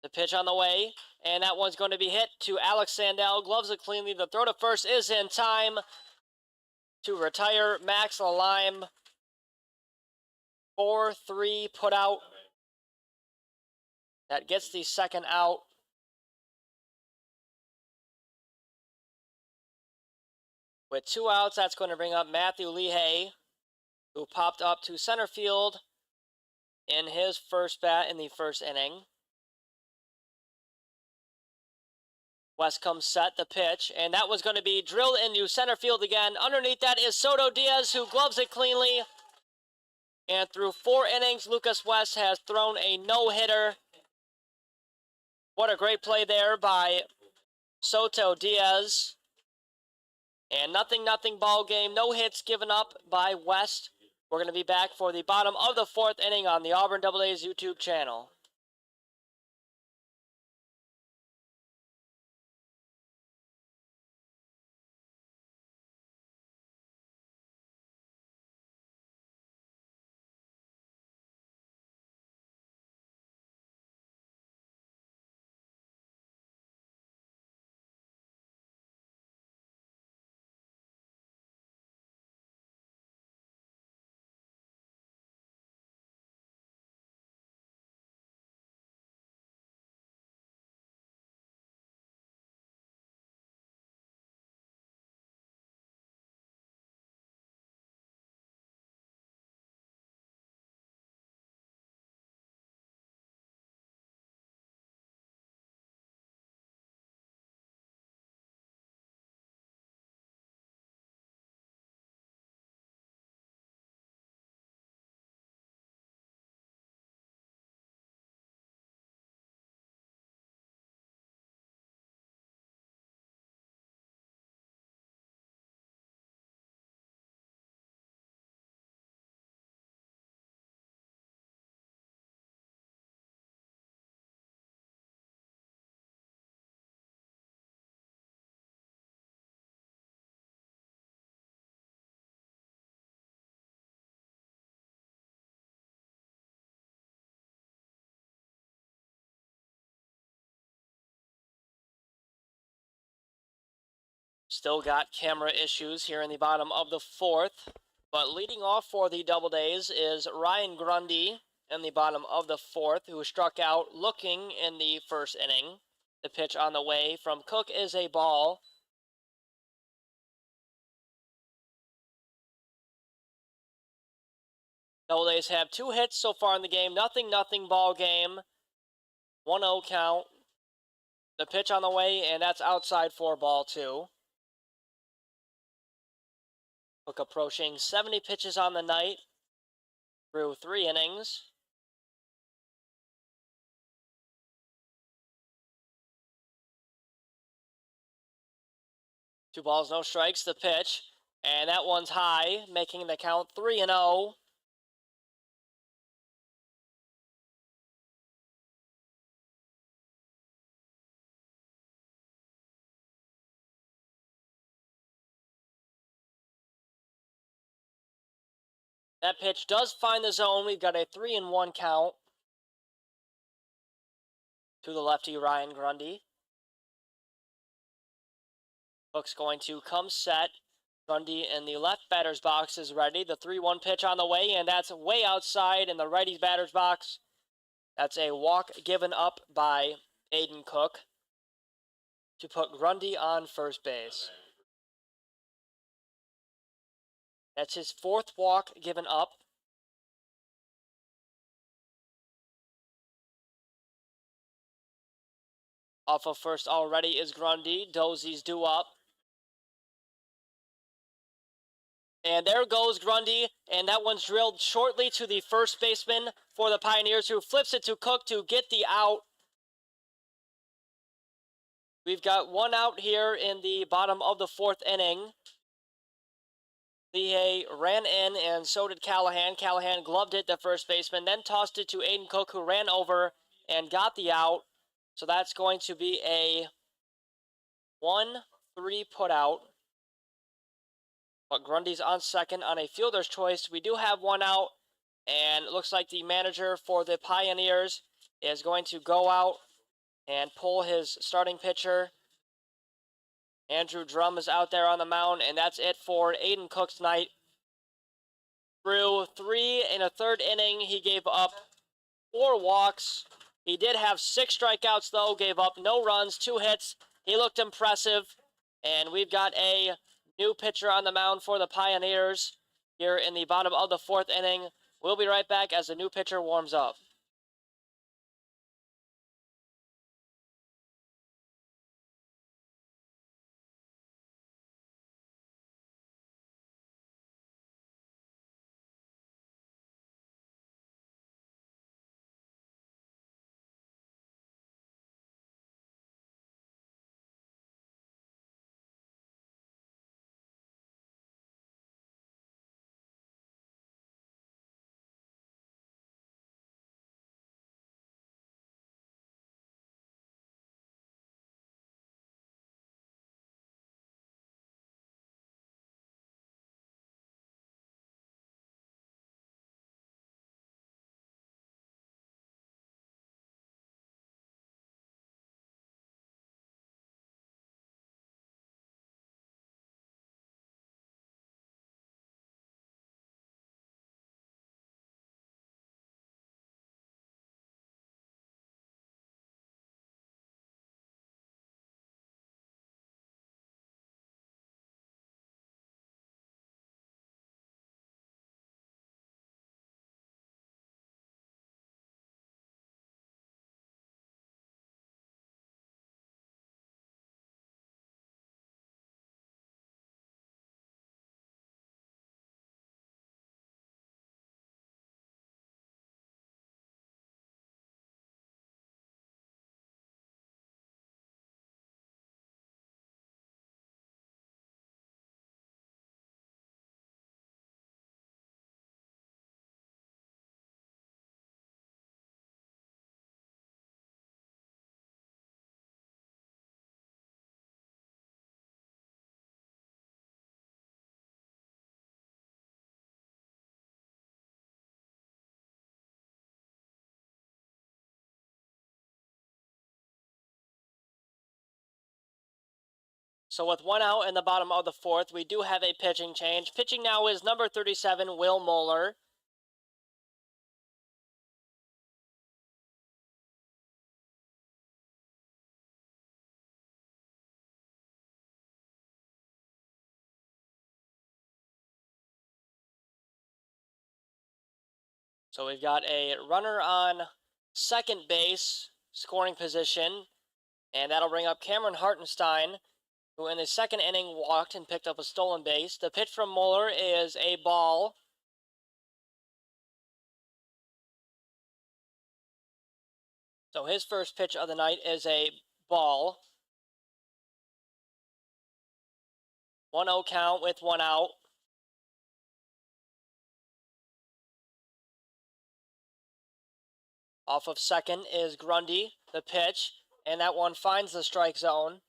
The pitch on the way, and that one's going to be hit to Alex Sandell. Gloves it cleanly. The throw to first is in time to retire Max Lalime. 4-3 put out. That gets the second out. With 2 outs, that's going to bring up Matthew Lehey, who popped up to center field in his first bat in the first inning. West comes set, the pitch, and that was going to be drilled into center field again. Underneath that is Soto Diaz, who gloves it cleanly. And through 4 innings, Lucas West has thrown a no-hitter. What a great play there by Soto Diaz. And 0-0 ball game. No hits given up by West. We're going to be back for the bottom of the 4th inning on the Auburn Doubledays YouTube channel. Still got camera issues here in the bottom of the 4th. But leading off for the Doubledays is Ryan Grundy in the bottom of the 4th, who struck out looking in the first inning. The pitch on the way from Cook is a ball. Doubledays have 2 hits so far in the game. 0-0 ball game. 1-0 count. The pitch on the way, and that's outside for ball 2. Cook approaching 70 pitches on the night through 3 innings. Two balls, no strikes, the pitch. And that one's high, making the count 3-0. That pitch does find the zone. We've got a 3-1 count to the lefty, Ryan Grundy. Hook's going to come set. Grundy in the left batter's box is ready. The 3-1 pitch on the way, and that's way outside in the righty batter's box. That's a walk given up by Aiden Cook to put Grundy on first base. That's his 4th walk given up. Off of first already is Grundy. Dozie's due up. And there goes Grundy, and that one's drilled shortly to the first baseman for the Pioneers, who flips it to Cook to get the out. We've got 1 out here in the bottom of the 4th inning. Lehigh ran in, and so did Callahan. Callahan gloved it, the first baseman, then tossed it to Aiden Cook, who ran over and got the out. So that's going to be a 1-3 put out. But Grundy's on second on a fielder's choice. We do have 1 out, and it looks like the manager for the Pioneers is going to go out and pull his starting pitcher. Andrew Drum is out there on the mound, and that's it for Aiden Cook's night. Through 3 1/3 inning, he gave up 4 walks. He did have 6 strikeouts, though, gave up no runs, 2 hits. He looked impressive, and we've got a new pitcher on the mound for the Pioneers here in the bottom of the 4th inning. We'll be right back as the new pitcher warms up. So with 1 out in the bottom of the 4th, we do have a pitching change. Pitching now is number 37, Will Moeller. So we've got a runner on second base, scoring position, and that'll bring up Cameron Hartenstein, who in the 2nd inning walked and picked up a stolen base. The pitch from Moeller is a ball. So his first pitch of the night is a ball. 1-0 count with 1 out. Off of second is Grundy, the pitch, and that one finds the strike zone.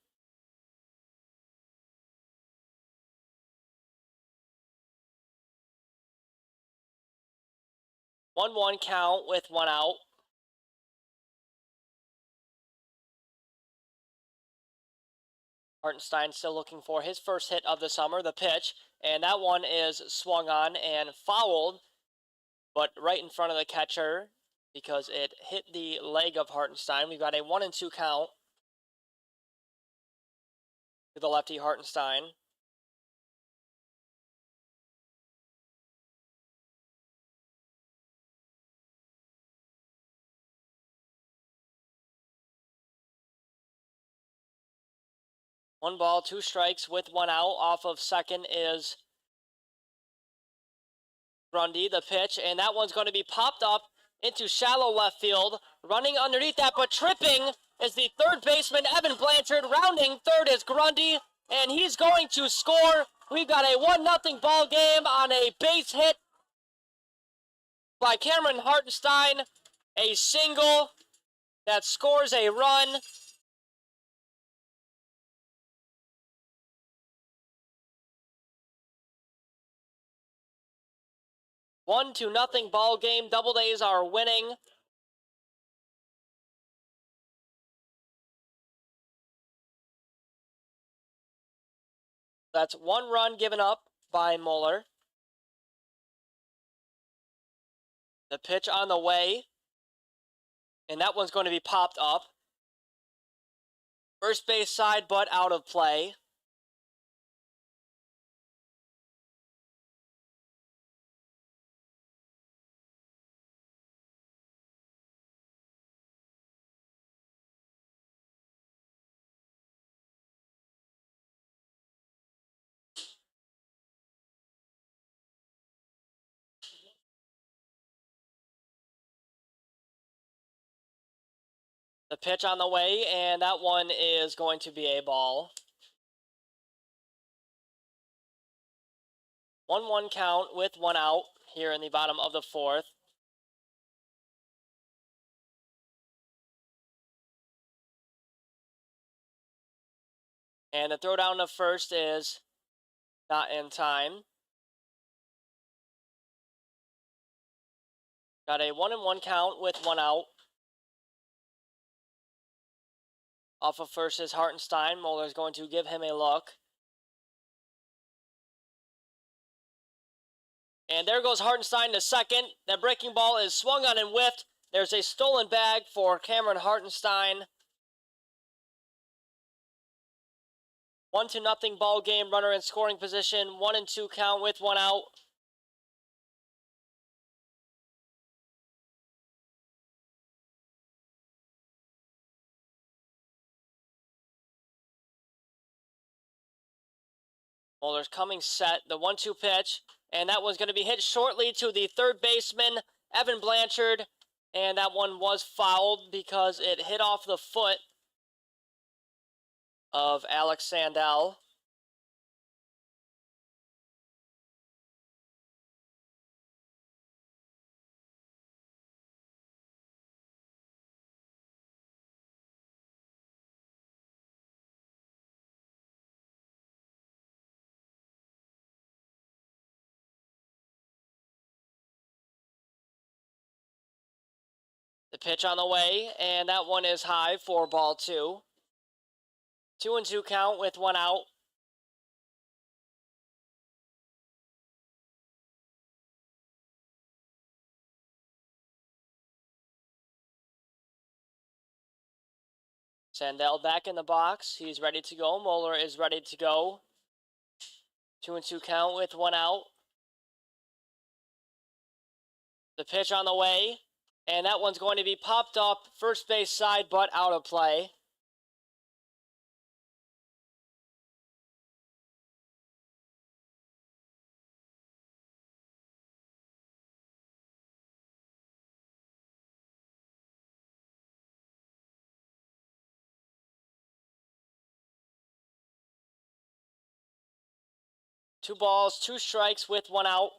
1-1 count with 1 out. Hartenstein still looking for his first hit of the summer, the pitch, and that one is swung on and fouled, but right in front of the catcher because it hit the leg of Hartenstein. We've got a 1-2 count to the lefty Hartenstein. One ball, 2 strikes with 1 out. Off of second is Grundy, the pitch, and that one's going to be popped up into shallow left field. Running underneath that, but tripping is the third baseman, Evan Blanchard. Rounding third is Grundy, and he's going to score. We've got a 1-0 ball game on a base hit by Cameron Hartenstein. A single that scores a run. One to nothing ball game. Doubledays are winning. That's 1 run given up by Mueller. The pitch on the way, and that one's going to be popped up. First base side, but out of play. The pitch on the way, and that one is going to be a ball. 1-1 count with 1 out here in the bottom of the 4th. And the throw down to first is not in time. Got a 1-1 count with 1 out. Off of first is Hartenstein. Muller's going to give him a look. And there goes Hartenstein to second. That breaking ball is swung on and whiffed. There's a stolen bag for Cameron Hartenstein. 1-0 ball game. Runner in scoring position. 1-2 count with 1 out. Muller's coming set, the 1-2 pitch, and that one's going to be hit shortly to the third baseman, Evan Blanchard, and that one was fouled because it hit off the foot of Alex Sandell. The pitch on the way, and that one is high for ball 2. 2-2 count with 1 out. Sandell back in the box. He's ready to go. Mueller is ready to go. 2-2 count with 1 out. The pitch on the way, and that one's going to be popped up first base side, but out of play. Two balls, 2 strikes with 1 out.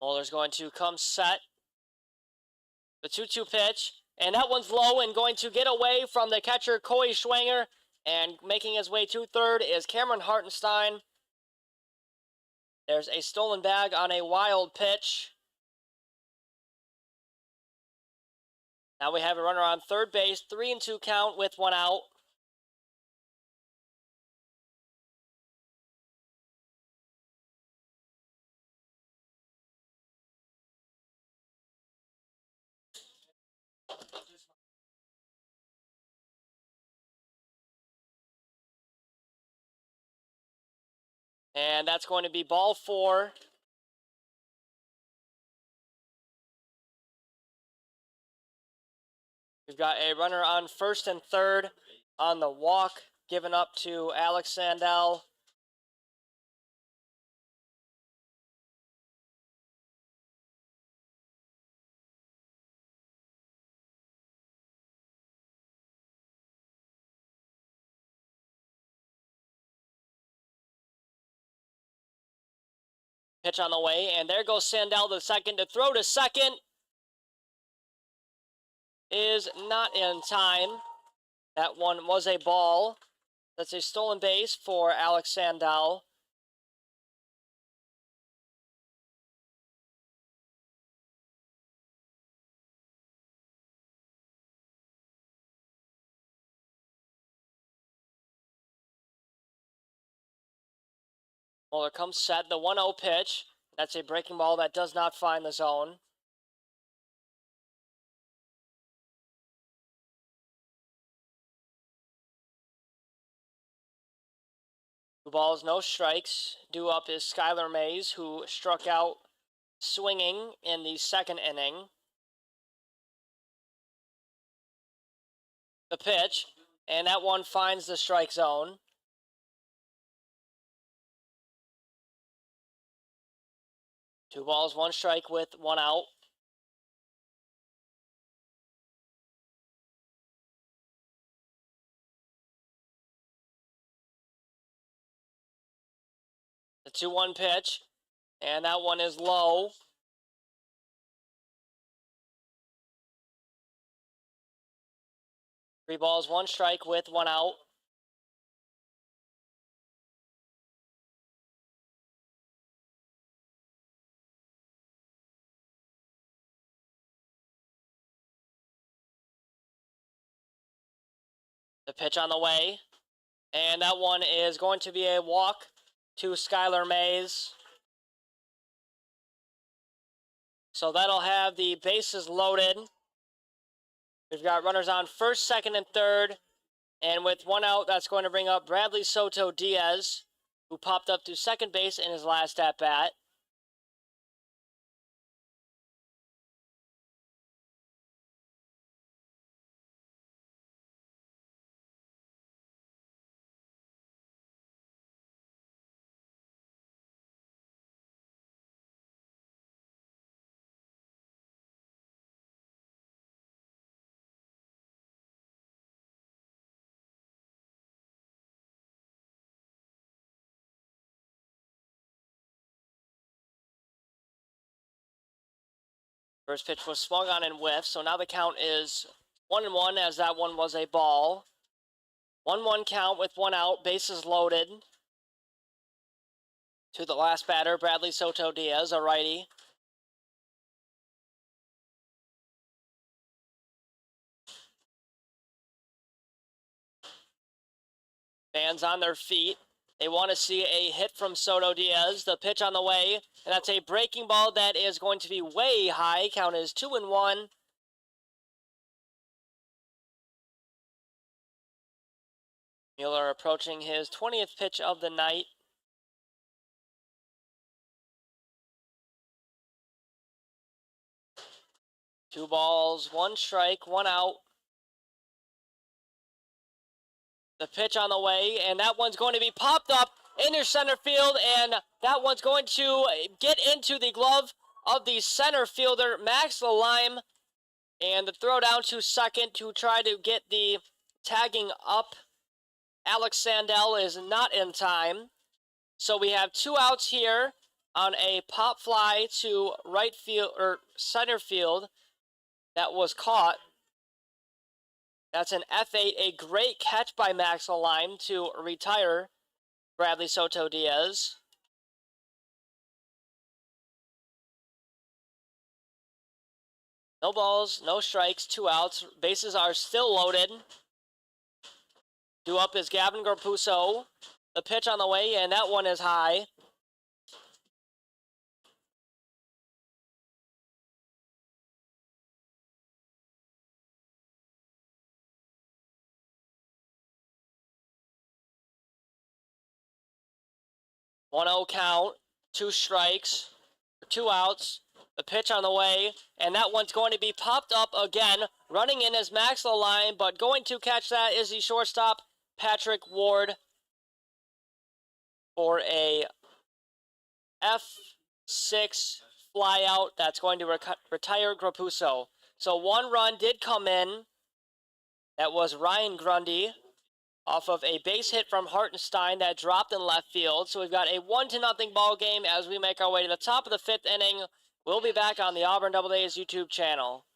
Muller's going to come set. The 2-2 pitch, and that one's low and going to get away from the catcher, Coy Schwanger, and making his way to third is Cameron Hartenstein. There's a stolen bag on a wild pitch. Now we have a runner on third base, 3-2 count with one out. And that's going to be ball 4. We've got a runner on first and third on the walk, given up to Alex Sandell. Pitch on the way, and there goes Sandell to second. To throw to second is not in time. That one was a ball. That's a stolen base for Alex Sandell. Muller comes set, the 1-0 pitch. That's a breaking ball that does not find the zone. Two balls, no strikes. Due up is Skylar Mays, who struck out swinging in the second inning. The pitch, and that one finds the strike zone. Two balls, one strike with one out. The 2-1 pitch, and that one is low. Three balls, one strike with one out. The pitch on the way, and that one is going to be a walk to Skylar Mays. So that'll have the bases loaded. We've got runners on first, second, and third. And with one out, that's going to bring up Bradley Soto Diaz, who popped up to second base in his last at-bat. First pitch was swung on and whiffed, so now the count is 1-1 as that one was a ball. 1-1 count with one out, bases loaded. To the last batter, Bradley Soto Diaz, a righty. Fans on their feet. They want to see a hit from Soto Diaz. The pitch on the way, and that's a breaking ball that is going to be way high. Count is 2-1. Mueller approaching his 20th pitch of the night. Two balls, one strike, one out. The pitch on the way, and that one's going to be popped up into center field, and that one's going to get into the glove of the center fielder, Max Lalime, and the throw down to second to try to get the tagging up. Alex Sandell is not in time. So we have two outs here on a pop fly to right field or center field that was caught. That's an F8, a great catch by Max Lalime to retire Bradley Soto Diaz. No balls, no strikes, 2 outs. Bases are still loaded. Due up is Gavin Garpuso. The pitch on the way, and that one is high. One 0 count, 2 strikes, 2 outs. The pitch on the way, and that one's going to be popped up again. Running in is Max Line, but going to catch that is the shortstop, Patrick Ward, for a F6 flyout. That's going to retire Garpuso. So 1 run did come in. That was Ryan Grundy off of a base hit from Hartenstein that dropped in left field. So we've got a 1-0 ball game as we make our way to the top of the 5th inning. We'll be back on the Auburn Doubledays YouTube channel.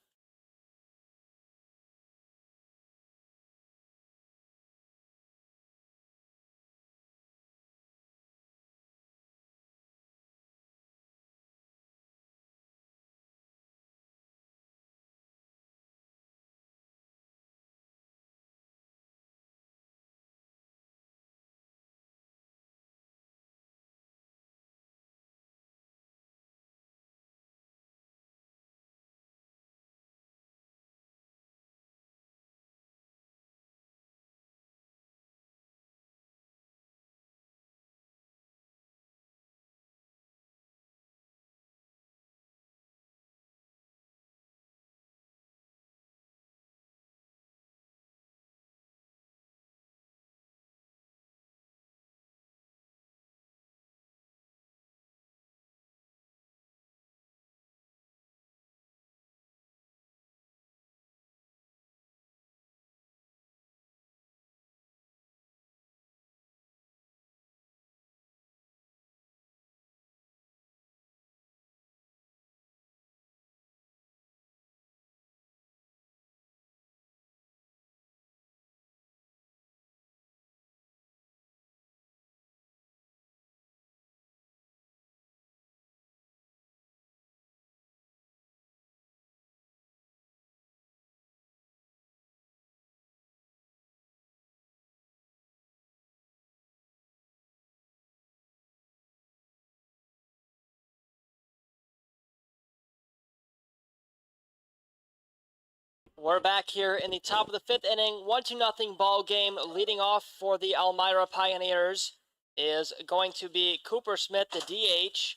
We're back here in the top of the 5th inning, 1-0 ball game. Leading off for the Elmira Pioneers is going to be Cooper Smith, the DH.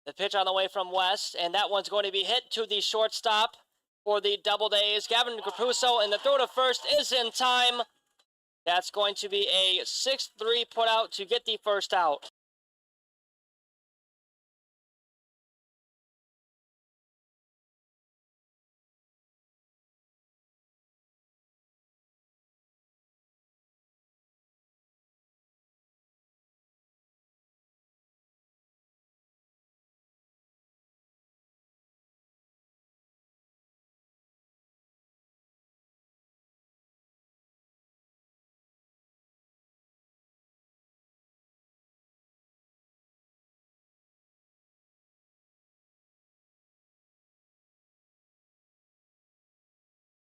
The pitch on the way from West, and that one's going to be hit to the shortstop for the Doubledays. Gavin Garpuso, and the throw to first is in time. That's going to be a 6-3 put out to get the first out.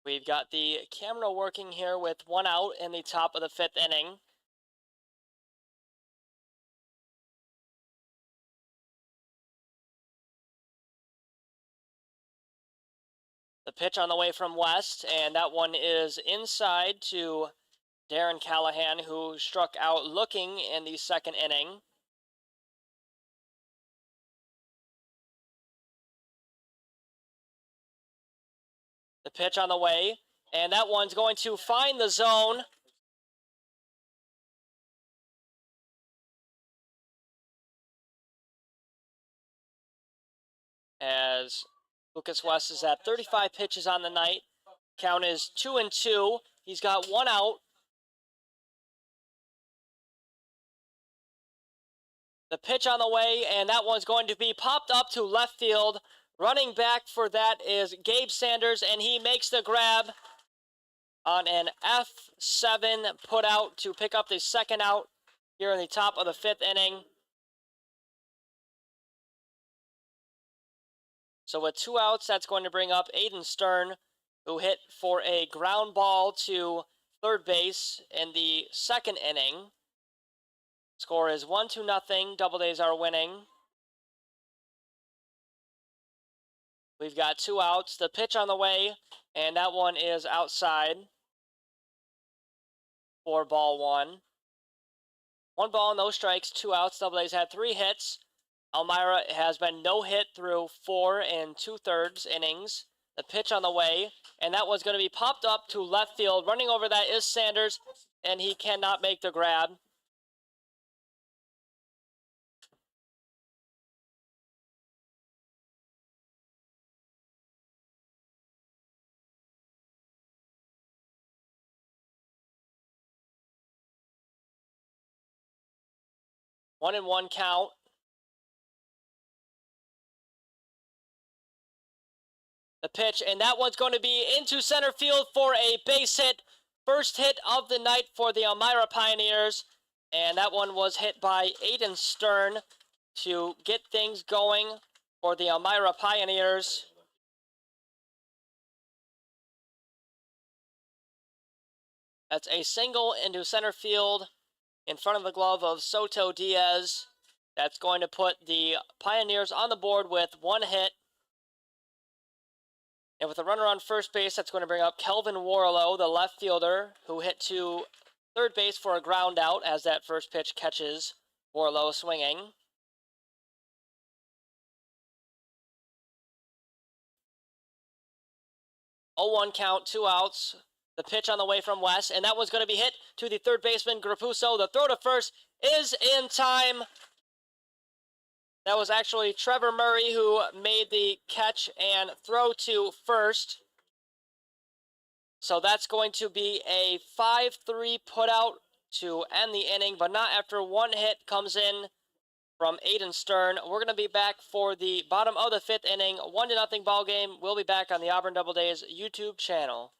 We've got the camera working here with 1 out in the top of the 5th inning. The pitch on the way from West, and that one is inside to Darren Callahan, who struck out looking in the 2nd inning. The pitch on the way, and that one's going to find the zone. As Lucas West is at 35 pitches on the night. Count is 2-2. He's got 1 out. The pitch on the way, and that one's going to be popped up to left field. Running back for that is Gabe Sanders, and he makes the grab on an F7 put out to pick up the 2nd out here in the top of the 5th inning. So with 2 outs, that's going to bring up Aiden Stern, who hit for a ground ball to third base in the second inning. Score is 1-0. Doubledays are winning. We've got 2 outs. The pitch on the way, and that one is outside for ball 1. 1 ball, no strikes, 2 outs. Doubledays had 3 hits. Elmira has been no hit through 4 2/3 innings. The pitch on the way, and that one's going to be popped up to left field. Running over that is Sanders, and he cannot make the grab. One and one count. The pitch, and that one's going to be into center field for a base hit. First hit of the night for the Elmira Pioneers, and that one was hit by Aiden Stern to get things going for the Elmira Pioneers. That's a single into center field in front of the glove of Soto Diaz. That's going to put the Pioneers on the board with 1 hit. And with a runner on first base, that's going to bring up Kelvin Warlow, the left fielder, who hit to third base for a ground out as that first pitch catches Warlow swinging. Oh, 1 count, 2 outs. The pitch on the way from West, and that one's going to be hit to the third baseman, Grapuso. The throw to first is in time. That was actually Trevor Murray who made the catch and throw to first. So that's going to be a 5-3 putout to end the inning, but not after 1 hit comes in from Aiden Stern. We're going to be back for the bottom of the 5th inning, 1-0 ball game. We'll be back on the Auburn Doubledays YouTube channel.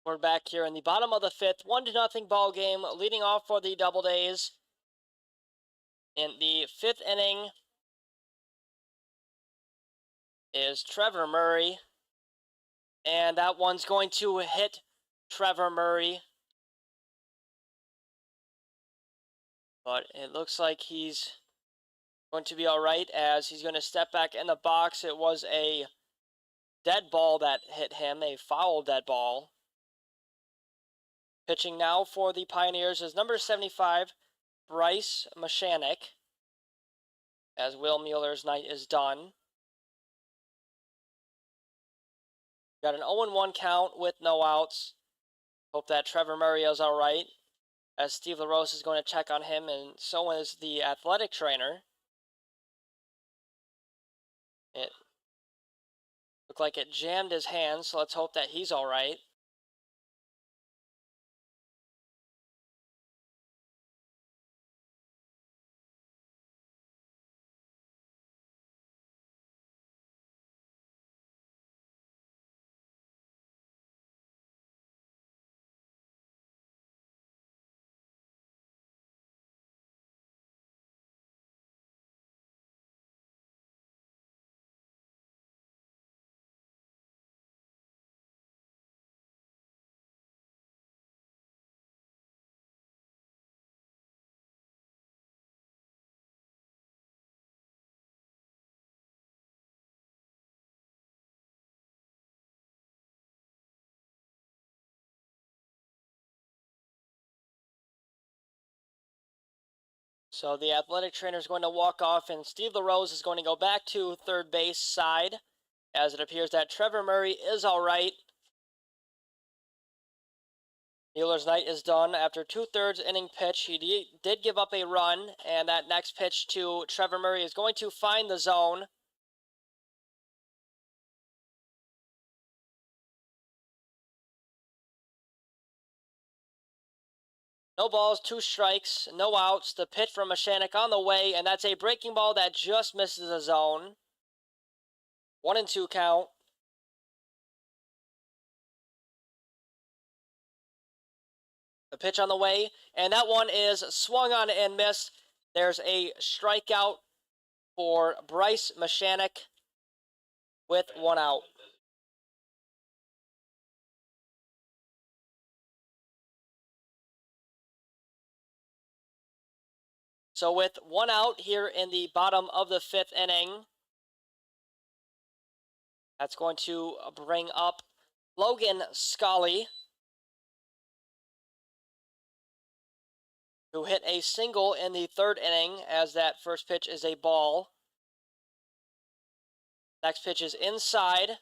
We're back here in the bottom of the 5th, 1-0 ball game, leading off for the Doubledays. In the 5th inning is Trevor Murray, and that one's going to hit Trevor Murray. But it looks like he's going to be all right as he's going to step back in the box. It was a dead ball that hit him, a foul dead ball. Pitching now for the Pioneers is number 75, Bryce Mashanik, as Will Mueller's night is done. Got an 0-1 count with no outs. Hope that Trevor Murray is all right, as Steve LaRose is going to check on him, and so is the athletic trainer. It looked like it jammed his hand, so let's hope that he's all right. So the athletic trainer is going to walk off, and Steve LaRose is going to go back to third base side, as it appears that Trevor Murray is all right. Mueller's night is done. After 2/3 inning pitch, he did give up a run, and that next pitch to Trevor Murray is going to find the zone. No balls, 2 strikes, no outs. The pitch from Mashanik on the way, and that's a breaking ball that just misses the zone. 1-2 count. The pitch on the way, and that one is swung on and missed. There's a strikeout for Bryce Mashanik with 1 out. So with 1 out here in the bottom of the 5th inning, that's going to bring up Logan Scully, who hit a single in the 3rd inning, as that first pitch is a ball. Next pitch is inside.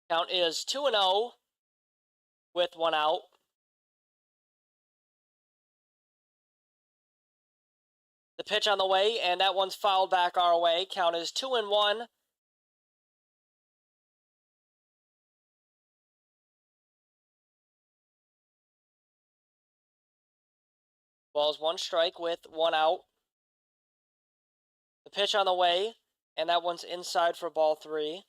Count is 2-0 with 1 out. The pitch on the way, and that one's fouled back our way. Count is 2-1. Ball's 1 strike with 1 out. The pitch on the way, and that one's inside for ball 3.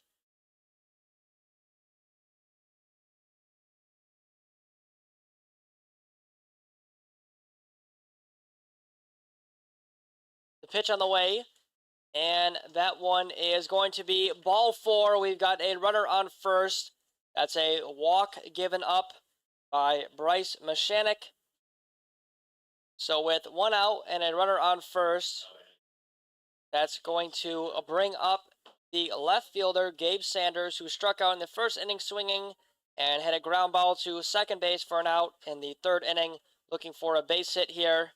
The pitch on the way, and that one is going to be ball 4. We've got a runner on first. That's a walk given up by Bryce Mashanik. So with 1 out and a runner on first, that's going to bring up the left fielder, Gabe Sanders, who struck out in the 1st inning swinging and hit a ground ball to second base for an out in the 3rd inning, looking for a base hit here.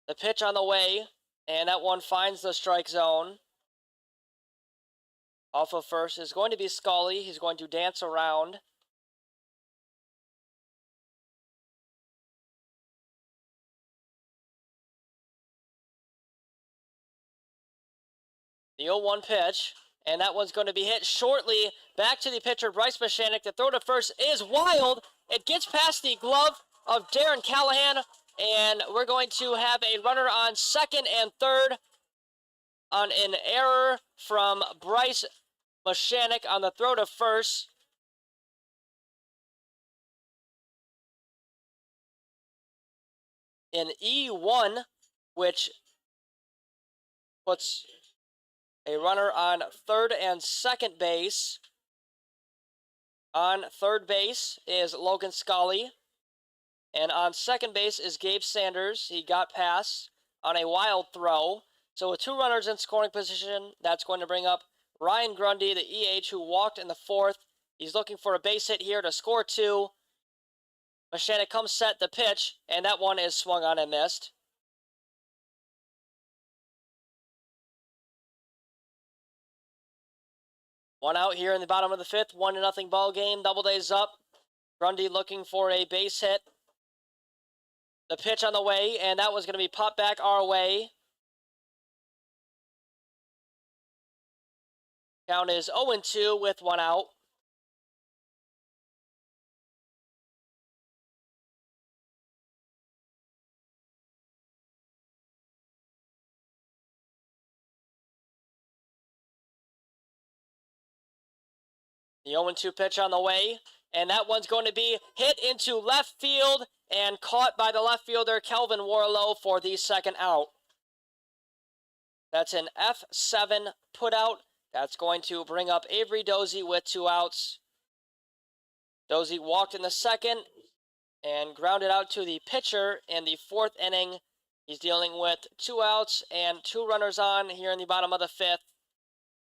The pitch on the way, and that one finds the strike zone. Off of first is going to be Scully. He's going to dance around. The 0-1 pitch, and that one's going to be hit shortly back to the pitcher, Bryce Mashanik. The throw to first is wild. It gets past the glove of Darren Callahan, and we're going to have a runner on second and third on an error from Bryce Mashanik on the throw to first. An E1, which puts a runner on third and second base. On third base is Logan Scully. And on second base is Gabe Sanders. He got past on a wild throw. So with 2 runners in scoring position, that's going to bring up Ryan Grundy, the EH, who walked in the 4th. He's looking for a base hit here to score 2. Mashanek comes set the pitch, and that one is swung on and missed. One out here in the bottom of the 5th, 1-0 ball game. Doubledays up. Grundy looking for a base hit. The pitch on the way, and that was going to be popped back our way. Count is 0-2 with 1 out. The 0-2 pitch on the way, and that one's going to be hit into left field and caught by the left fielder, Kelvin Warlow, for the 2nd out. That's an F7 putout. That's going to bring up Avery Dozy with 2 outs. Dozy walked in the 2nd and grounded out to the pitcher in the 4th inning. He's dealing with 2 outs and 2 runners on here in the bottom of the 5th.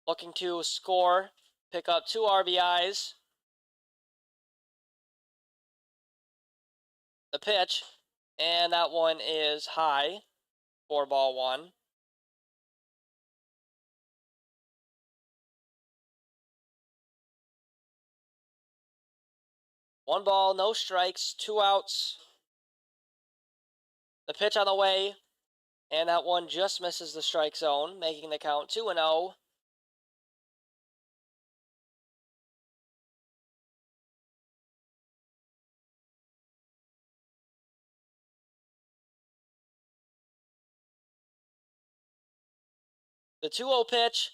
Looking to score, pick up 2 RBIs. The pitch, and that one is high for ball 1. One ball, no strikes, 2 outs. The pitch on the way, and that one just misses the strike zone, making the count 2-0. The 2-0 pitch,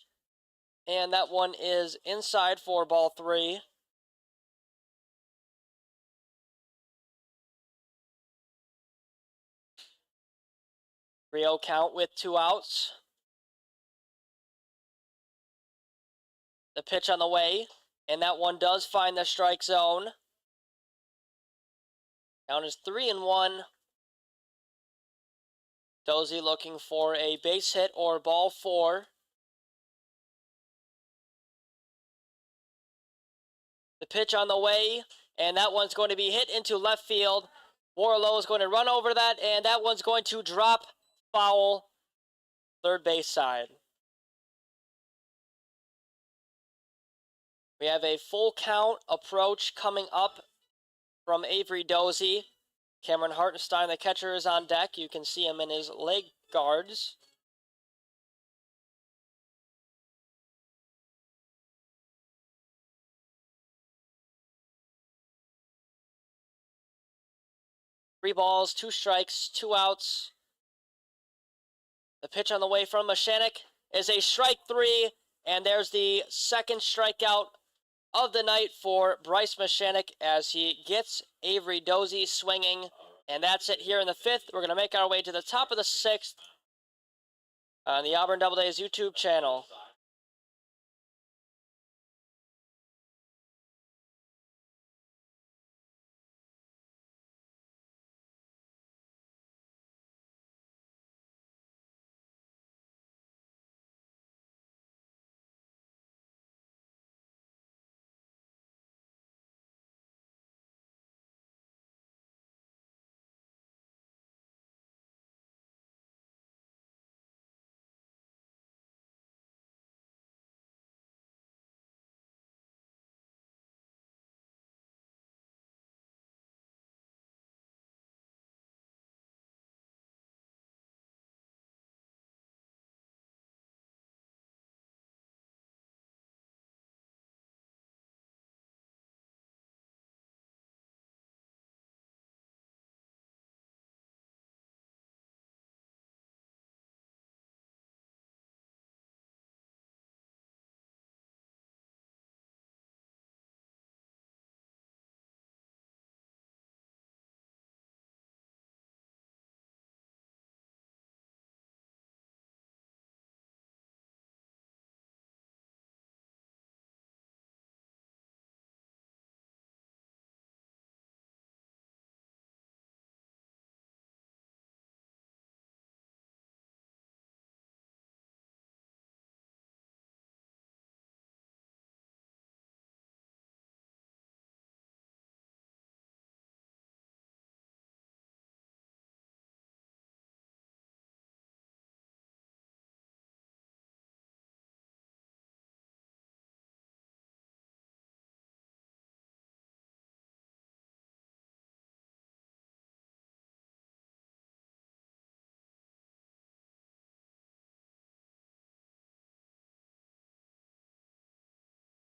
and that one is inside for ball 3. Rio count with 2 outs. The pitch on the way, and that one does find the strike zone. Count is 3-1. Dozy looking for a base hit or ball 4. The pitch on the way, and that one's going to be hit into left field. Warlow is going to run over that, and that one's going to drop foul, third base side. We have a full count approach coming up from Avery Dozy. Cameron Hartenstein, the catcher, is on deck. You can see him in his leg guards. Three balls, 2 strikes, 2 outs. The pitch on the way from Mashanek is a strike 3, and there's the 2nd strikeout of the night for Bryce Mashanek as he gets Avery Dozy swinging. And that's it here in the 5th. We're going to make our way to the top of the 6th on the Auburn Doubledays YouTube channel.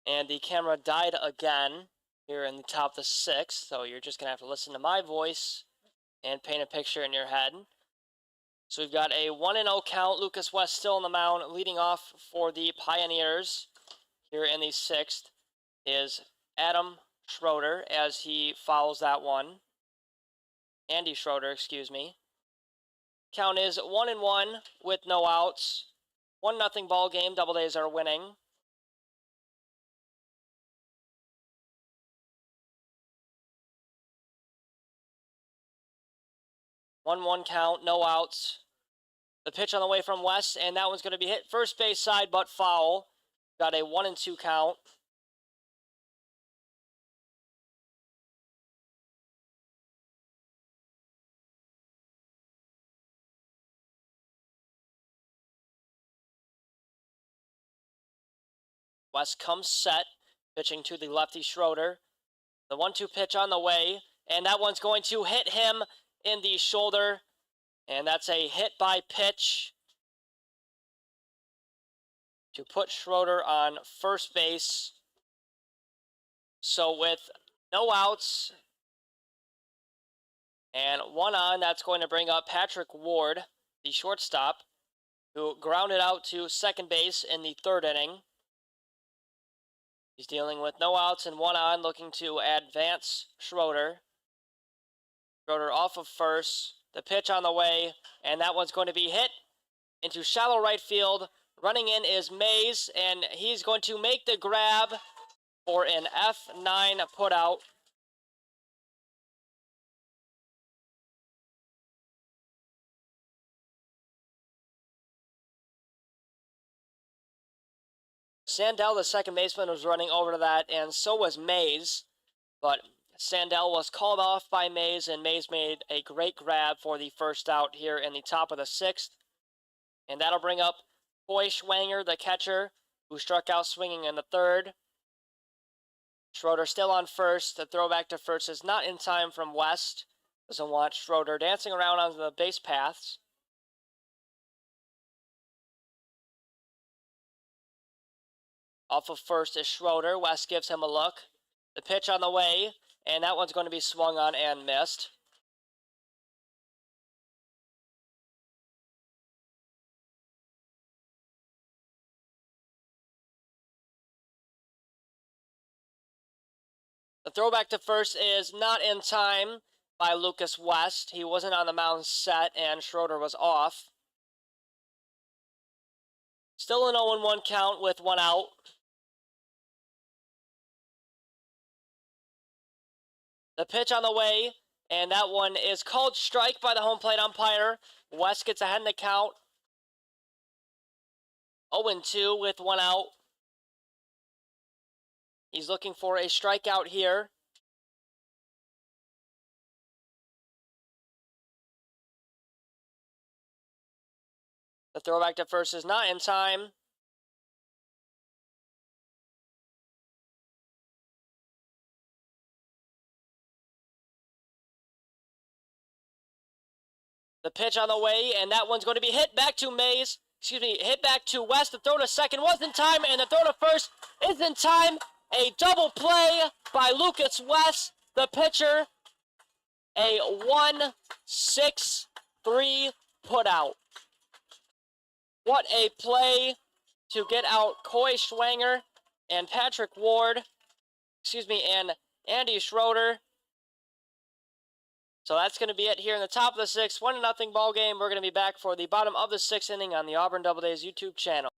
And the camera died again here in the top of the 6th, so you're just going to have to listen to my voice and paint a picture in your head. So we've got a 1-0 count. Lucas West still on the mound, leading off for the Pioneers here in the 6th is Adam Schroeder as he fouls that one. Andy Schroeder, excuse me. Count is 1-1 with no outs. 1-0 ball game. Doubledays are winning. One count, no outs. The pitch on the way from West, and that one's going to be hit first base side, but foul. Got a 1-2 count. West comes set, pitching to the lefty Schroeder. The 1-2 pitch on the way, and that one's going to hit him in the shoulder, and that's a hit by pitch to put Schroeder on first base. So with no outs and one on, that's going to bring up Patrick Ward, the shortstop, who grounded out to second base in the 3rd inning. He's dealing with no outs and one on, looking to advance Schroeder. Schroeder off of first. The pitch on the way, and that one's going to be hit into shallow right field. Running in is Mays, and he's going to make the grab for an F9 putout. Sandell, the second baseman, was running over to that, and so was Mays. But Sandell was called off by Mays, and Mays made a great grab for the first out here in the top of the 6th. And that'll bring up Coy Schwanger, the catcher, who struck out swinging in the 3rd. Schroeder still on first. The throwback to first is not in time from West. Doesn't want Schroeder dancing around on the base paths. Off of first is Schroeder. West gives him a look. The pitch on the way, and that one's going to be swung on and missed. The throwback to first is not in time by Lucas West. He wasn't on the mound set, and Schroeder was off. Still an 0-1 count with one out. The pitch on the way, and that one is called strike by the home plate umpire. West gets ahead in the count. 0-2 with one out. He's looking for a strikeout here. The throwback to first is not in time. The pitch on the way, and that one's going to be hit back to Mays. Hit back to West. The throw to second was in time, and the throw to first is in time. A double play by Lucas West, the pitcher. A 1-6-3 putout. What a play to get out Coy Schwanger and Patrick Ward. And Andy Schroeder. So that's going to be it here in the top of the 6th. 1-0 ball game. We're going to be back for the bottom of the 6th inning on the Auburn Doubledays YouTube channel.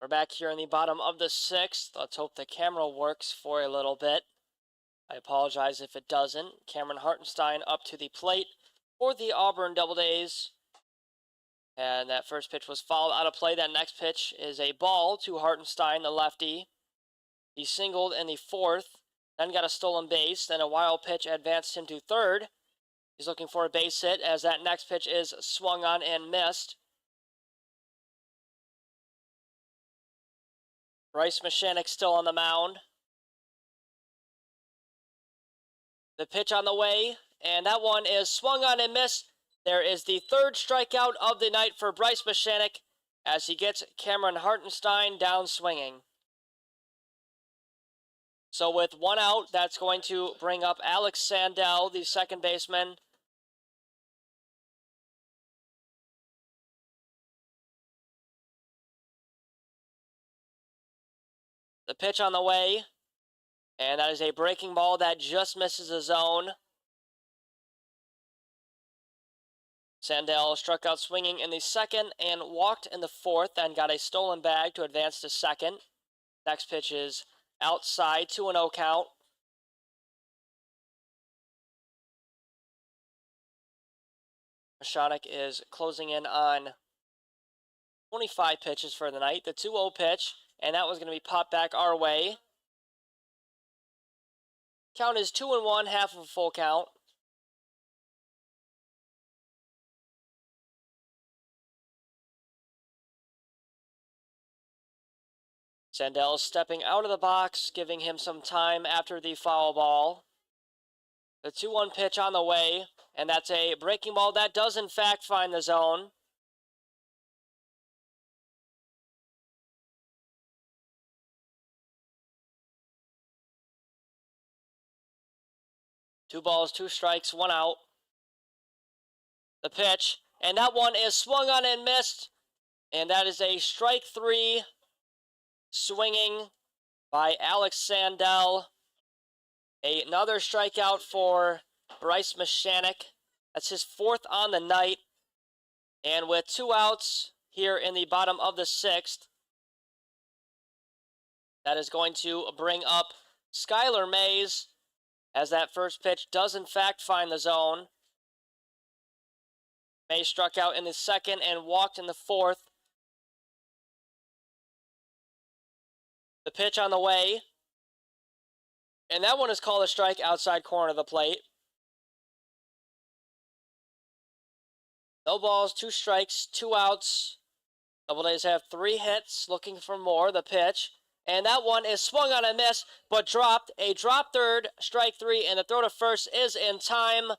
We're back here in the bottom of the sixth. Let's hope the camera works for a little bit. I apologize if it doesn't. Cameron Hartenstein up to the plate for the Auburn Doubledays. And that first pitch was fouled out of play. That next pitch is a ball to Hartenstein, the lefty. He singled in the fourth, then got a stolen base. Then a wild pitch advanced him to third. He's looking for a base hit as that next pitch is swung on and missed. Bryce Mashanek still on the mound. The pitch on the way, and that one is swung on and missed. There is the third strikeout of the night for Bryce Mashanek as he gets Cameron Hartenstein down swinging. So with one out, that's going to bring up Alex Sandell, the second baseman. The pitch on the way, and that is a breaking ball that just misses the zone. Sandell struck out swinging in the second and walked in the fourth, then got a stolen bag to advance to second. Next pitch is outside, 2-0 count. Mashanek is closing in on 25 pitches for the night. The 2-0 pitch, and that was going to be popped back our way. Count is 2-1, half of a full count. Sandell stepping out of the box, giving him some time after the foul ball. The 2-1 pitch on the way, and that's a breaking ball that does in fact find the zone. Two balls, two strikes, one out. The pitch, and that one is swung on and missed, and that is a strike three. Swinging by Alex Sandell. Another strikeout for Bryce Mashanek. That's his fourth on the night. And with two outs here in the bottom of the sixth, that is going to bring up Skylar Mays as that first pitch does in fact find the zone. Mays struck out in the second and walked in the fourth. The pitch on the way, and that one is called a strike outside corner of the plate. No balls, two strikes, two outs. Doubledays have 3 hits, looking for more. The pitch, and that one is swung on a miss, but dropped. A drop third, strike 3, and the throw to first is in time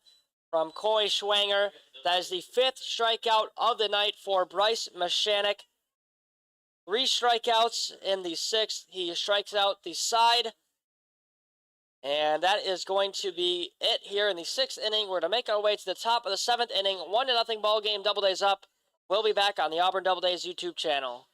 from Coy Schwanger. That is the 5th strikeout of the night for Bryce Mashanek. 3 strikeouts in the 6th. He strikes out the side. And that is going to be it here in the 6th inning. We're to make our way to the top of the 7th inning. 1-0 ball game, Doubledays up. We'll be back on the Auburn Doubledays YouTube channel.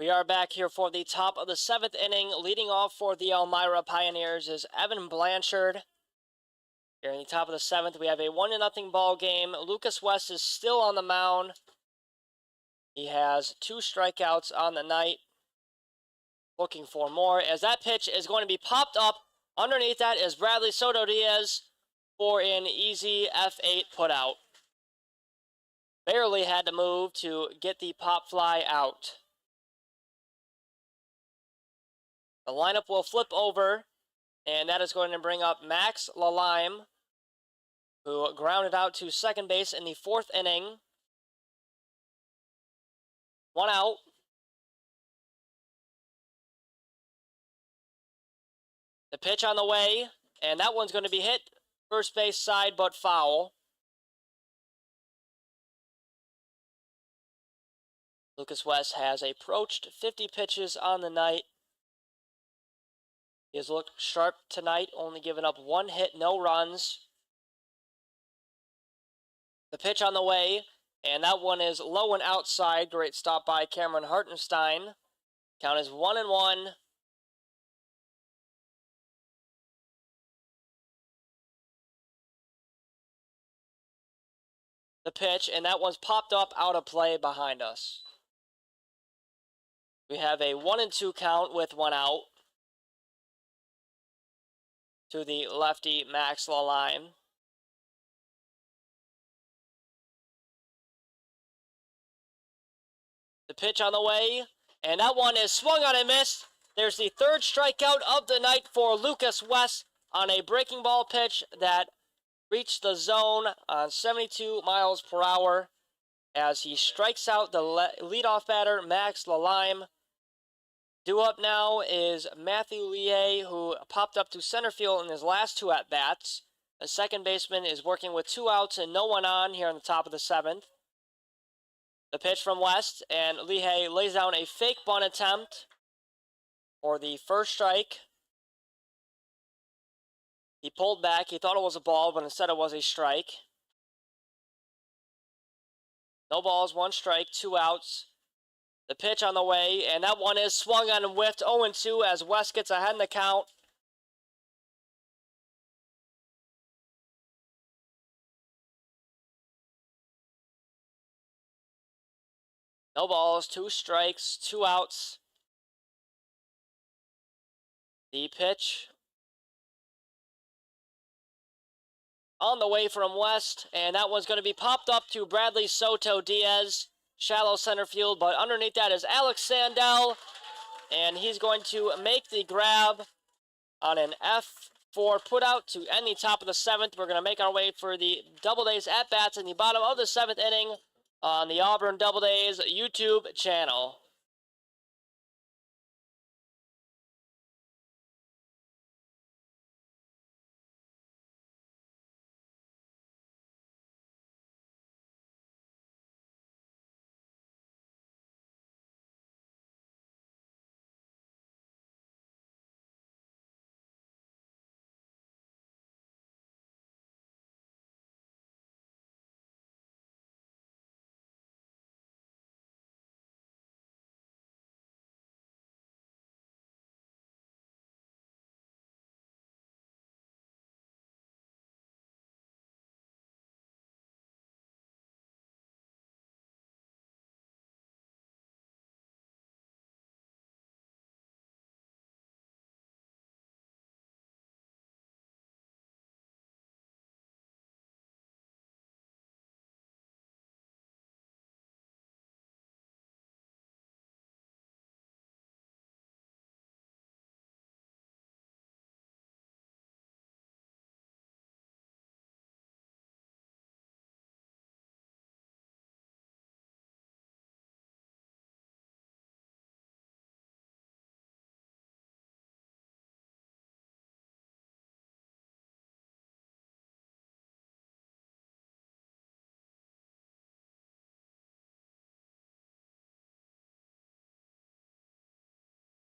We are back here for the top of the 7th inning. Leading off for the Elmira Pioneers is Evan Blanchard. Here in the top of the 7th, we have a 1-0 ball game. Lucas West is still on the mound. He has 2 strikeouts on the night. Looking for more, as that pitch is going to be popped up. Underneath that is Bradley Soto Diaz for an easy F8 putout. Barely had to move to get the pop fly out. The lineup will flip over, and that is going to bring up Max Lalime, who grounded out to second base in the 4th inning. 1 out. The pitch on the way, and that one's going to be hit first base side, but foul. Lucas West has approached 50 pitches on the night. He has looked sharp tonight, only giving up 1 hit, no runs. The pitch on the way, and that one is low and outside. Great stop by Cameron Hartenstein. Count is 1-1. The pitch, and that one's popped up out of play behind us. We have a 1-2 count with 1 out to the lefty Max Lalime. The pitch on the way, and that one is swung on and missed. There's the 3rd strikeout of the night for Lucas West on a breaking ball pitch that reached the zone on 72 miles per hour as he strikes out the leadoff batter, Max Lalime. Due up now is Matthew Lie, who popped up to center field in his last 2 at-bats. The second baseman is working with 2 outs and no one on here on the top of the 7th. The pitch from West, and Lie lays down a fake bunt attempt for the first strike. He pulled back. He thought it was a ball, but instead it was a strike. No balls, 1 strike, 2 outs. The pitch on the way, and that one is swung on and whiffed. 0-2 as West gets ahead in the count. No balls, 2 strikes, 2 outs. The pitch on the way from West, and that one's going to be popped up to Bradley Soto Diaz. Shallow center field, but underneath that is Alex Sandell, and he's going to make the grab on an F4 putout to end the top of the 7th. We're going to make our way for the Doubledays at-bats in the bottom of the 7th inning on the Auburn Doubledays YouTube channel.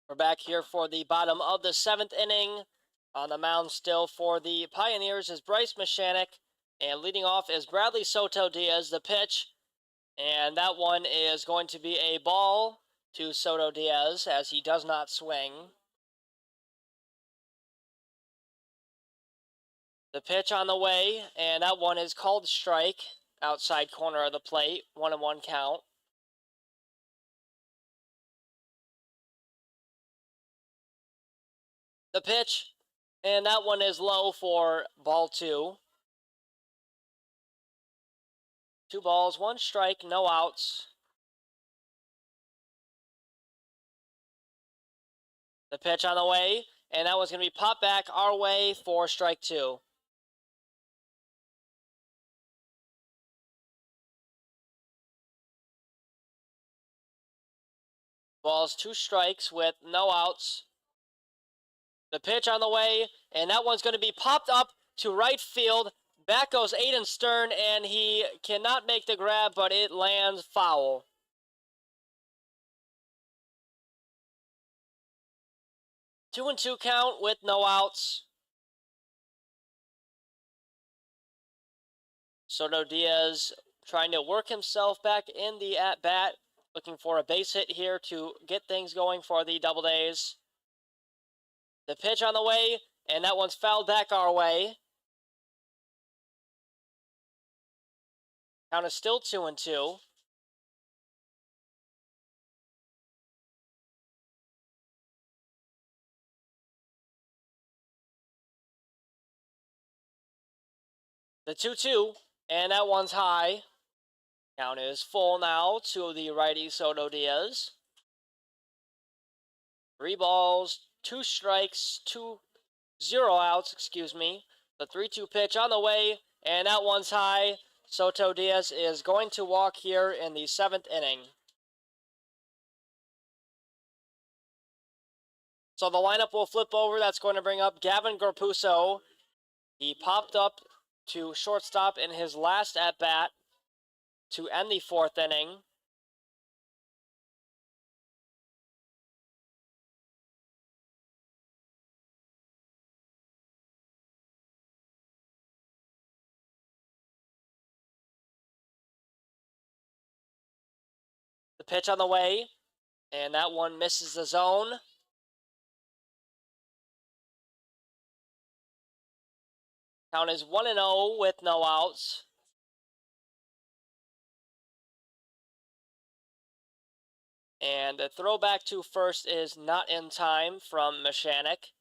We're back here for the bottom of the 7th inning. On the mound still for the Pioneers is Bryce Mashanik, and leading off is Bradley Soto Diaz. The pitch, and that one is going to be a ball to Soto Diaz as he does not swing. The pitch on the way, and that one is called strike. Outside corner of the plate, 1-1 count. The pitch, and that one is low for ball 2. 2 balls, 1 strike, no outs. The pitch on the way, and that one's going to be popped back our way for strike 2. Balls, 2 strikes with no outs. The pitch on the way, and that one's going to be popped up to right field. Back goes Aiden Stern, and he cannot make the grab, but it lands foul. 2-2 count with no outs. Soto Diaz trying to work himself back in the at-bat, looking for a base hit here to get things going for the Doubledays. The pitch on the way, and that one's fouled back our way. Count is still 2-2. The 2-2, and that one's high. Count is full now to the righty Soto Diaz. 3 balls, 2 strikes, 0 outs, excuse me. The 3-2 pitch on the way, and that one's high. Soto Diaz is going to walk here in the 7th inning. So the lineup will flip over. That's going to bring up Gavin Garpuso. He popped up to shortstop in his last at-bat to end the 4th inning. The pitch on the way, and that one misses the zone. Count is 1-0 with no outs. And the throw back to first is not in time from Mashanik.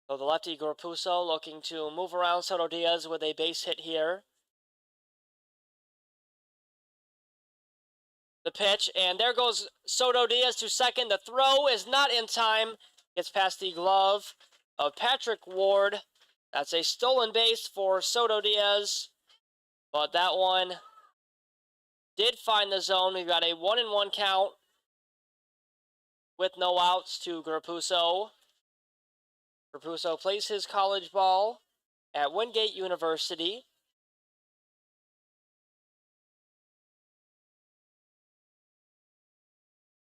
So the lefty Garpuso looking to move around Soto Diaz with a base hit here. The pitch, and there goes Soto Diaz to second. The throw is not in time. Gets past the glove of Patrick Ward. That's a stolen base for Soto Diaz. But that one did find the zone. We've got a 1-1 count with no outs to Garpuso. Garpuso plays his college ball at Wingate University.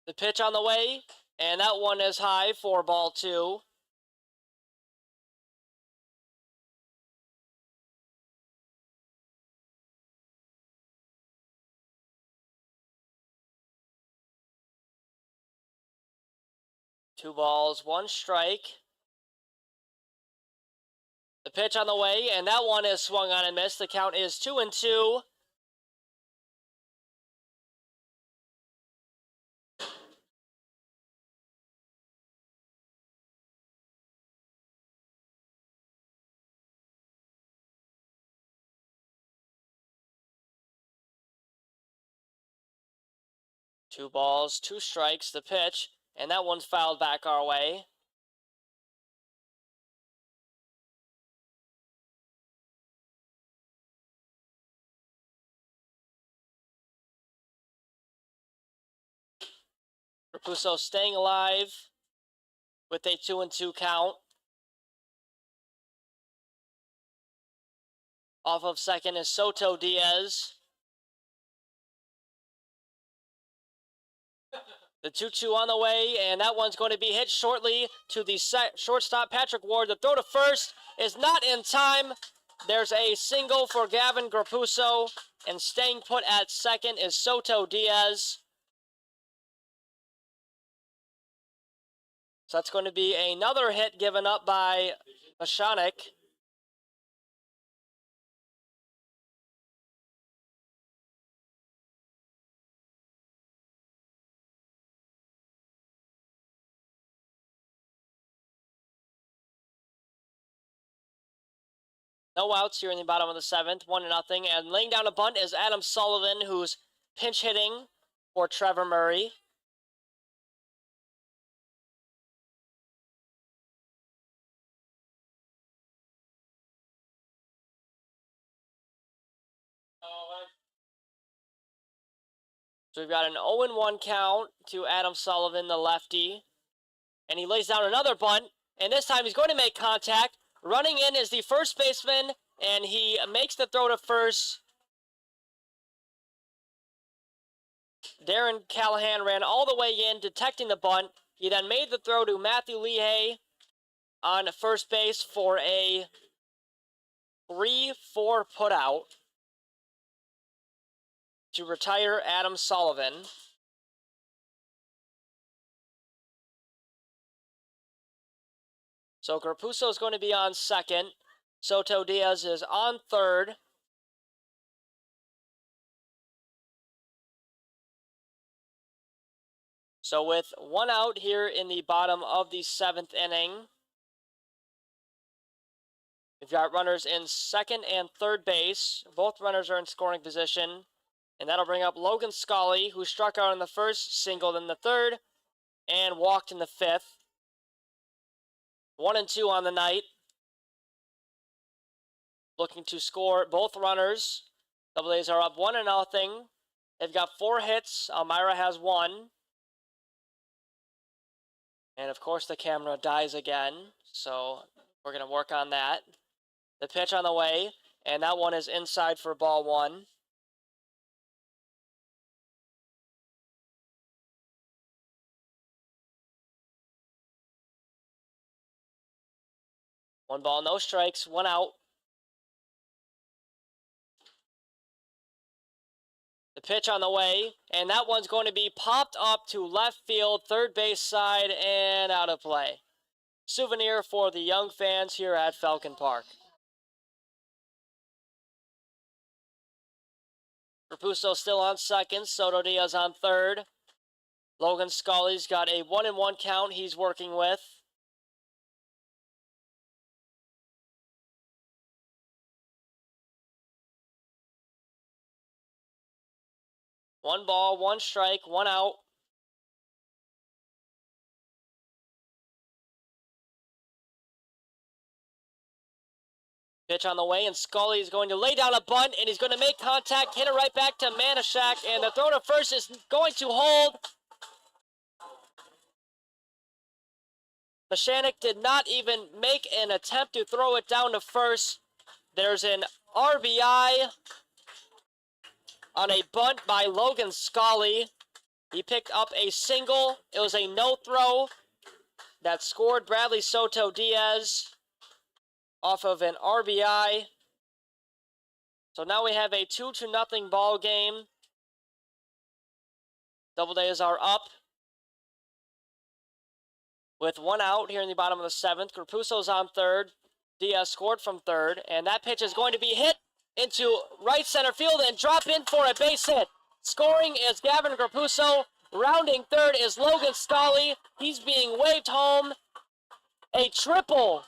The pitch on the way, and that one is high for ball 2. Two balls, 1 strike. The pitch on the way, and that one is swung on and missed. The count is 2-2. Two balls, 2 strikes, the pitch, and that one's fouled back our way. Garpuso staying alive with a 2-2 count. Off of second is Soto Diaz. The 2-2 on the way, and that one's going to be hit shortly to the shortstop, Patrick Ward. The throw to first is not in time. There's a single for Gavin Garpuso, and staying put at second is Soto Diaz. So that's going to be another hit given up by Masonic. No outs here in the bottom of the 7th, 1-0. And laying down a bunt is Adam Sullivan, who's pinch hitting for Trevor Murray. So we've got an 0-1 count to Adam Sullivan, the lefty. And he lays down another bunt, and this time he's going to make contact. Running in is the first baseman, and he makes the throw to first. Darren Callahan ran all the way in, detecting the bunt. He then made the throw to Matthew Lehey on first base for a 3-4 putout to retire Adam Sullivan. So Grapuso is going to be on second. Soto Diaz is on third. So with one out here in the bottom of the 7th inning, we've got runners in second and third base. Both runners are in scoring position. And that'll bring up Logan Scully, who struck out in the first, singled in the third, and walked in the 5th. 1-2 on the night. Looking to score both runners. Doubledays are up 1-0. They've got 4 hits. Elmira has 1. And of course the camera dies again, so we're going to work on that. The pitch on the way, and that one is inside for ball 1. One ball, no strikes, 1 out. The pitch on the way, and that one's going to be popped up to left field, third base side, and out of play. Souvenir for the young fans here at Falcon Park. Rapuso still on second, Soto Diaz on third. Logan Scully's got a 1-1 count he's working with. One ball, 1 strike, 1 out. Pitch on the way, and Scully is going to lay down a bunt, and he's going to make contact, hit it right back to Manashak, and the throw to first is going to hold. Mashanik did not even make an attempt to throw it down to first. There's an RBI on a bunt by Logan Scully. He picked up a single. It was a no-throw that scored Bradley Soto Diaz off of an RBI. So now we have a 2-0 ball game. Doubledays are up with 1 out here in the bottom of the 7th. Grapuso's on third. Diaz scored from third, and that pitch is going to be hit into right center field and drop in for a base hit. Scoring is Gavin Grapuso. Rounding third is Logan Scully. He's being waved home. A triple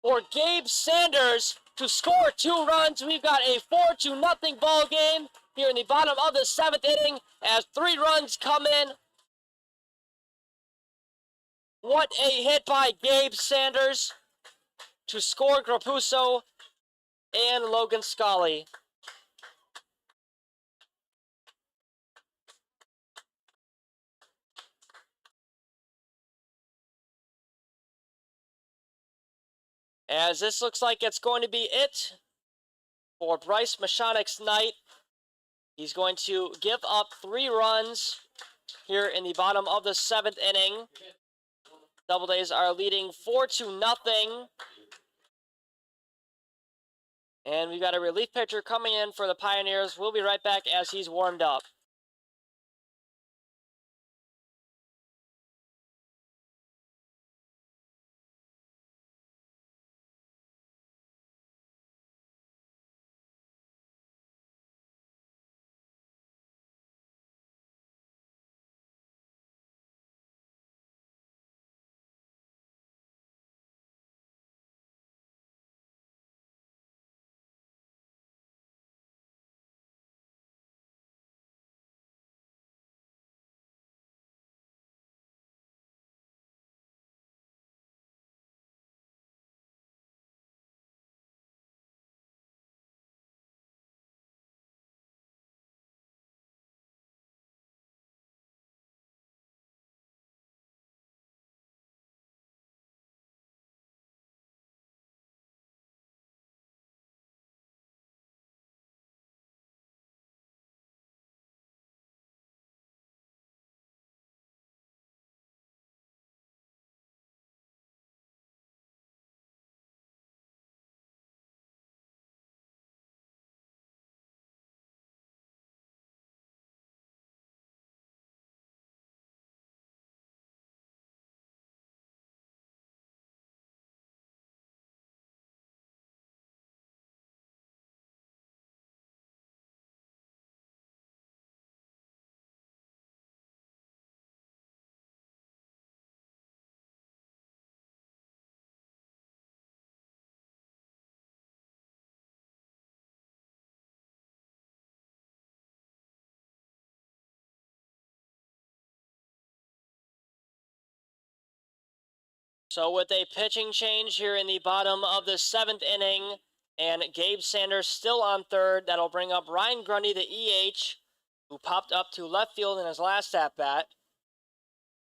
for Gabe Sanders to score 2 runs. We've got a 4-0 ball game here in the bottom of the 7th inning as 3 runs come in. What a hit by Gabe Sanders to score Grapuso and Logan Scully. As this looks like it's going to be it for Bryce Mashanik's night. He's going to give up 3 runs here in the bottom of the 7th inning. Doubledays are leading 4-0. And we've got a relief pitcher coming in for the Pioneers. We'll be right back as he's warmed up. So with a pitching change here in the bottom of the 7th inning, and Gabe Sanders still on third, that'll bring up Ryan Grundy, the EH, who popped up to left field in his last at-bat.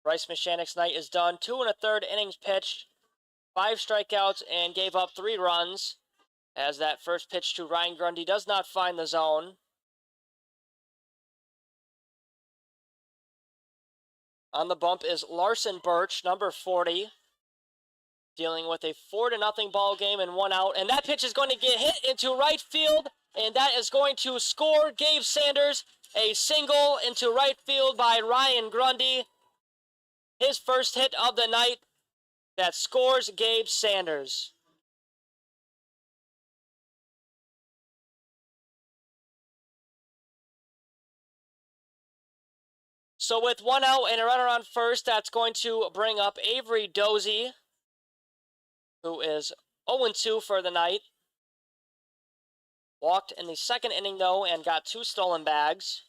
Bryce Mechanic's night is done. 2 1/3 innings pitched, 5 strikeouts, and gave up 3 runs, as that first pitch to Ryan Grundy does not find the zone. On the bump is Larson Birch, number 40, dealing with a 4-0 ball game and 1 out. And that pitch is going to get hit into right field, and that is going to score Gabe Sanders. A single into right field by Ryan Grundy. His first hit of the night that scores Gabe Sanders. So with 1 out and a runner on first, that's going to bring up Avery Dozy, who is 0-2 for the night. Walked in the 2nd inning, though, and got 2 stolen bags.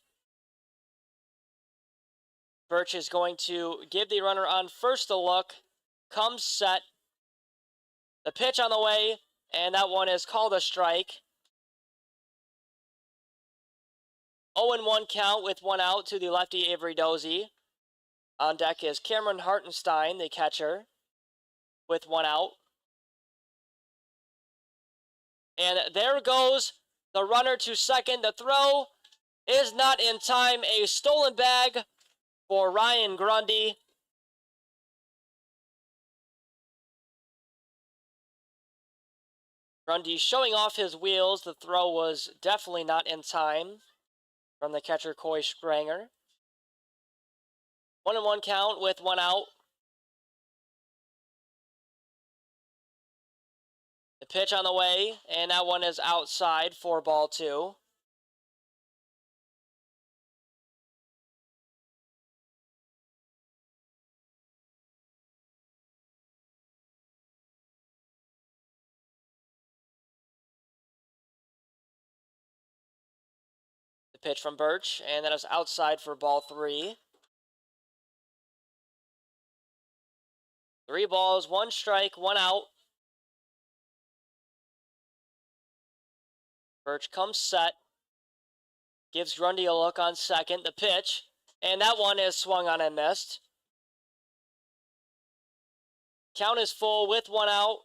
Birch is going to give the runner on first a look. Comes set. The pitch on the way, and that one is called a strike. 0-1 count with 1 out to the lefty Avery Dozy. On deck is Cameron Hartenstein, the catcher, with 1 out. And there goes the runner to second. The throw is not in time. A stolen bag for Ryan Grundy. Grundy showing off his wheels. The throw was definitely not in time from the catcher, Coy Spranger. 1-1 count with 1 out. The pitch on the way, and that one is outside for ball 2. The pitch from Birch, and that is outside for ball 3. 3 balls, 1 strike, 1 out. Birch comes set. Gives Grundy a look on second. The pitch, and that one is swung on and missed. Count is full with 1 out.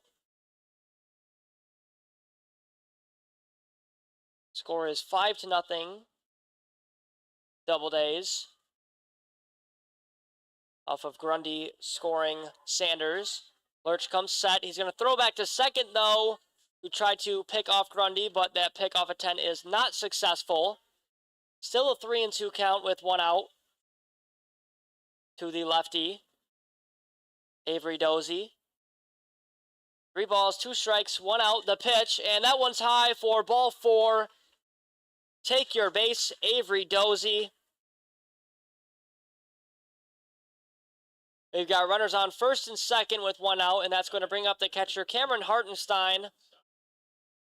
Score is 5-0. Doubledays. Off of Grundy scoring Sanders. Lurch comes set. He's going to throw back to second, though, who tried to pick off Grundy, but that pick off at 10 is not successful. Still a 3-2 count with 1 out to the lefty, Avery Dozy. 3 balls, 2 strikes, 1 out. The pitch, and that one's high for ball 4. Take your base, Avery Dozy. We've got runners on first and second with 1 out, and that's going to bring up the catcher, Cameron Hartenstein,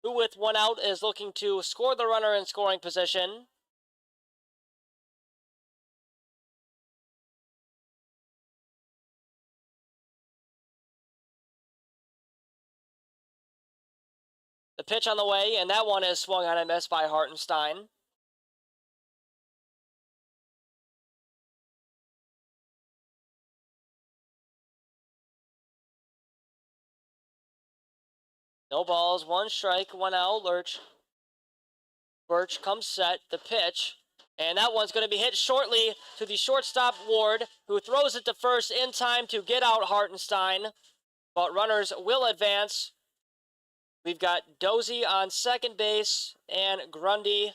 who with 1 out is looking to score the runner in scoring position. The pitch on the way, and that one is swung on and missed by Hartenstein. No balls, 1 strike, 1 out. Birch comes set. The pitch, and that one's going to be hit shortly to the shortstop Ward, who throws it to first in time to get out Hartenstein. But runners will advance. We've got Dozy on second base and Grundy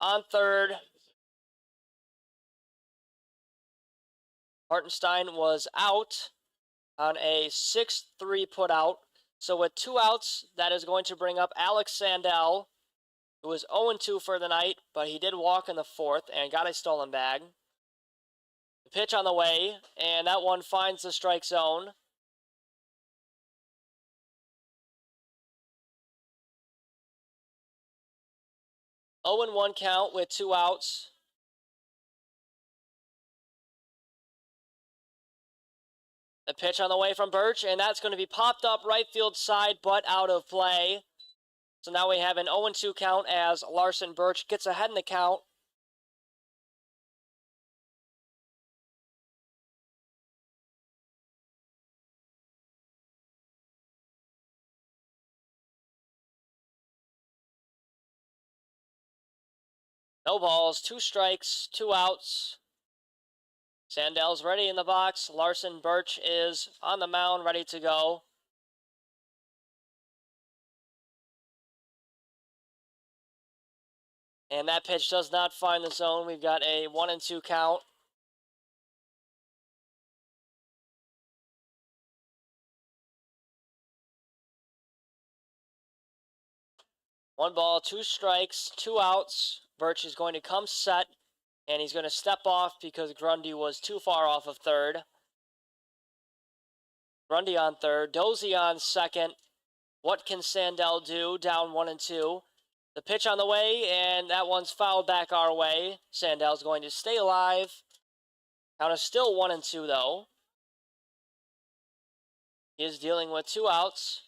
on third. Hartenstein was out on a 6-3 put out. So with 2 outs, that is going to bring up Alex Sandell, who was 0-2 for the night, but he did walk in the 4th and got a stolen bag. The pitch on the way, and that one finds the strike zone. Oh and 1 count with 2 outs. The pitch on the way from Birch, and that's going to be popped up right field side, but out of play. So now we have an 0-2 count as Larson Birch gets ahead in the count. No balls, 2 strikes, 2 outs. Sandel's ready in the box. Larson Birch is on the mound, ready to go. And that pitch does not find the zone. We've got a 1-2 count. One ball, 2 strikes, 2 outs. Birch is going to come set, and he's going to step off because Grundy was too far off of third. Grundy on third, Dozy on second. What can Sandel do? Down 1-2. The pitch on the way, and that one's fouled back our way. Sandel's going to stay alive. Count is still 1-2, though. He is dealing with 2 outs.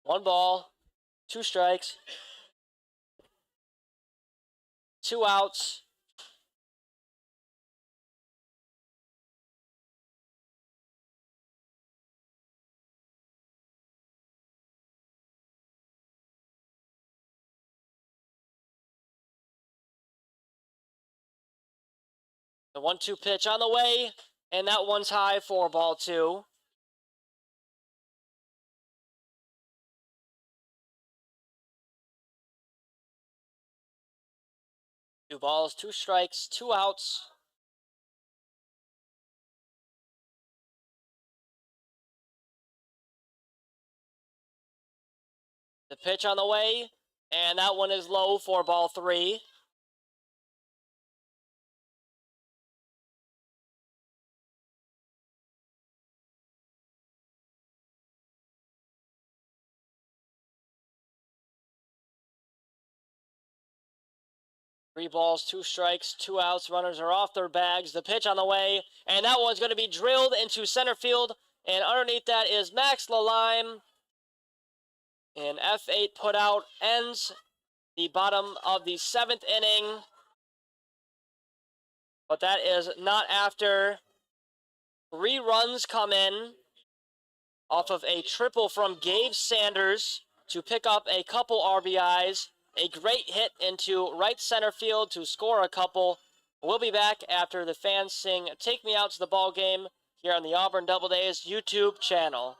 One ball, 2 strikes, 2 outs. The 1-2 pitch on the way, and that one's high for ball 2. Two balls, 2 strikes, 2 outs. The pitch on the way, and that one is low for ball 3. Three balls, 2 strikes, 2 outs. Runners are off their bags. The pitch on the way, and that one's going to be drilled into center field. And underneath that is Max Lalime. And F8 put out ends the bottom of the 7th inning. But that is not after 3 runs come in off of a triple from Gabe Sanders to pick up a couple RBIs. A great hit into right center field to score a couple. We'll be back after the fans sing "Take Me Out to the Ball Game" here on the Auburn Doubledays YouTube channel.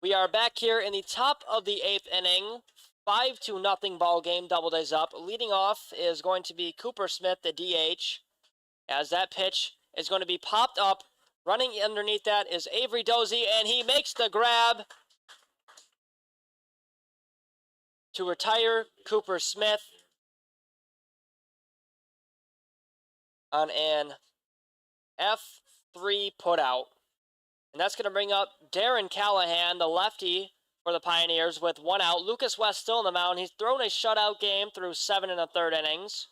We are back here in the top of the 8th inning. 5-0 ball game, Doubledays up. Leading off is going to be Cooper Smith, the DH, as that pitch is going to be popped up. Running underneath that is Avery Dozy, and he makes the grab to retire Cooper Smith on an F3 putout. And that's going to bring up Darren Callahan, the lefty for the Pioneers, with 1 out. Lucas West still on the mound. He's thrown a shutout game through 7 1/3 innings.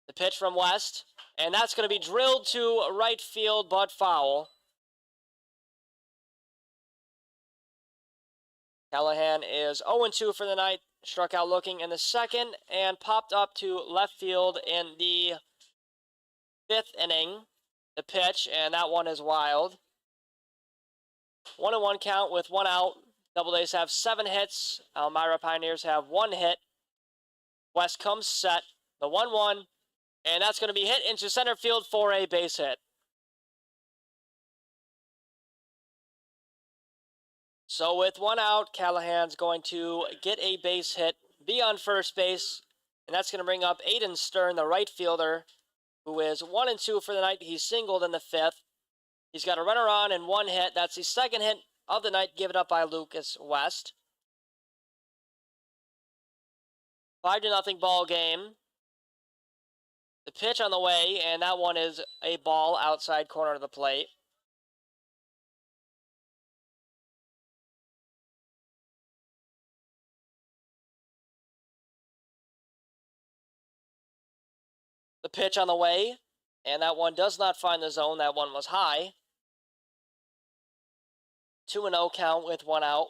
The pitch from West, and that's going to be drilled to right field, but foul. Callahan is 0-2 for the night. Struck out looking in the second and popped up to left field in the 5th inning. The pitch, and that one is wild. 1-1 count with 1 out. Doubledays have 7 hits. Elmira Pioneers have 1 hit. West comes set. The 1-1, and that's going to be hit into center field for a base hit. So with 1 out, Callahan's going to get a base hit, be on first base, and that's going to bring up Aiden Stern, the right fielder, who is 1-2 for the night. He's singled in the 5th. He's got a runner on and 1 hit. That's the 2nd hit of the night given up by Lucas West. 5-0 ball game. The pitch on the way, and that one is a ball outside corner of the plate. The pitch on the way, and that one does not find the zone. That one was high. 2-0 count with 1 out.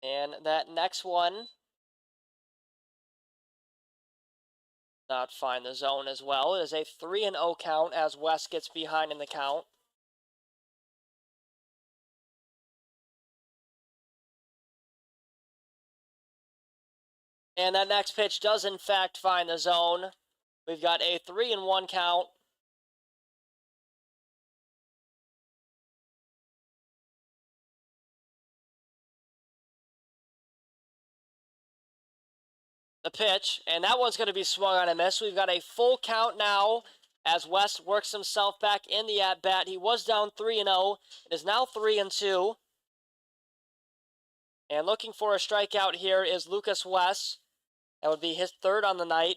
And that next one not find the zone as well. It is a 3-0 count as West gets behind in the count. And that next pitch does, in fact, find the zone. We've got a 3-1 count. The pitch, and that one's going to be swung on a miss. We've got a full count now as West works himself back in the at-bat. He was down 3-0. It is now 3-2. And looking for a strikeout here is Lucas West. That would be his 3rd on the night.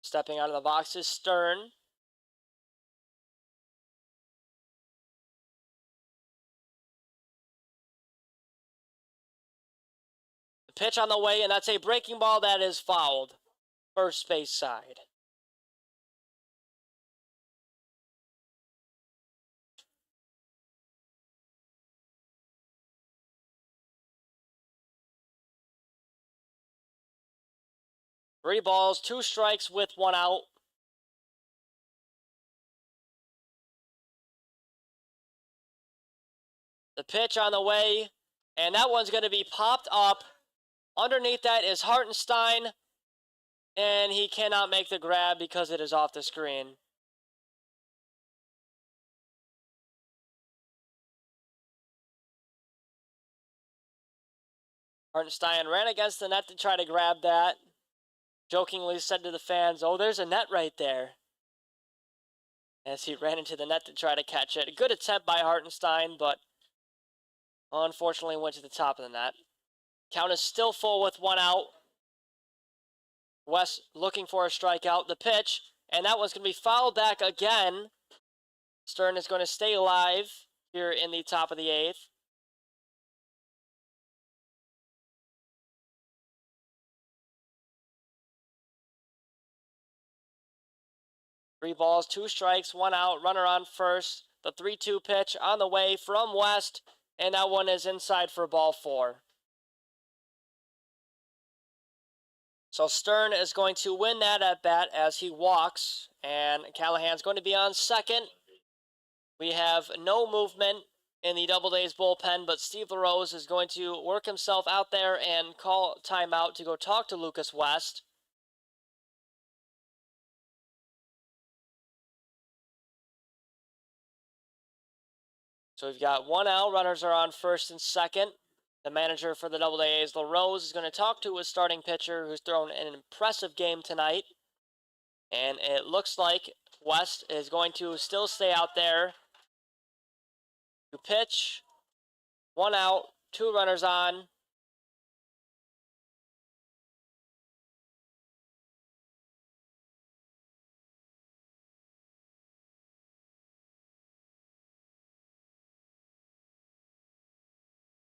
Stepping out of the box is Stern. The pitch on the way, and that's a breaking ball that is fouled. First base side. Three balls, 2 strikes with 1 out. The pitch on the way, and that one's going to be popped up. Underneath that is Hartenstein, and he cannot make the grab because it is off the screen. Hartenstein ran against the net to try to grab that. Jokingly said to the fans, "Oh, there's a net right there," as he ran into the net to try to catch it. A good attempt by Hartenstein, but unfortunately went to the top of the net. Count is still full with 1 out. West looking for a strikeout. The pitch, and that one's going to be fouled back again. Stern is going to stay alive here in the top of the 8th. Three balls, 2 strikes, 1 out, runner on first. The 3-2 pitch on the way from West, and that one is inside for ball 4. So Stern is going to win that at bat as he walks, and Callahan's going to be on second. We have no movement in the Doubledays bullpen, but Steve LaRose is going to work himself out there and call timeout to go talk to Lucas West. So we've got 1 out. Runners are on first and second. The manager for the Doubledays, LaRose, is going to talk to his starting pitcher, who's thrown an impressive game tonight. And it looks like West is going to still stay out there to pitch. 1 out, 2 runners on.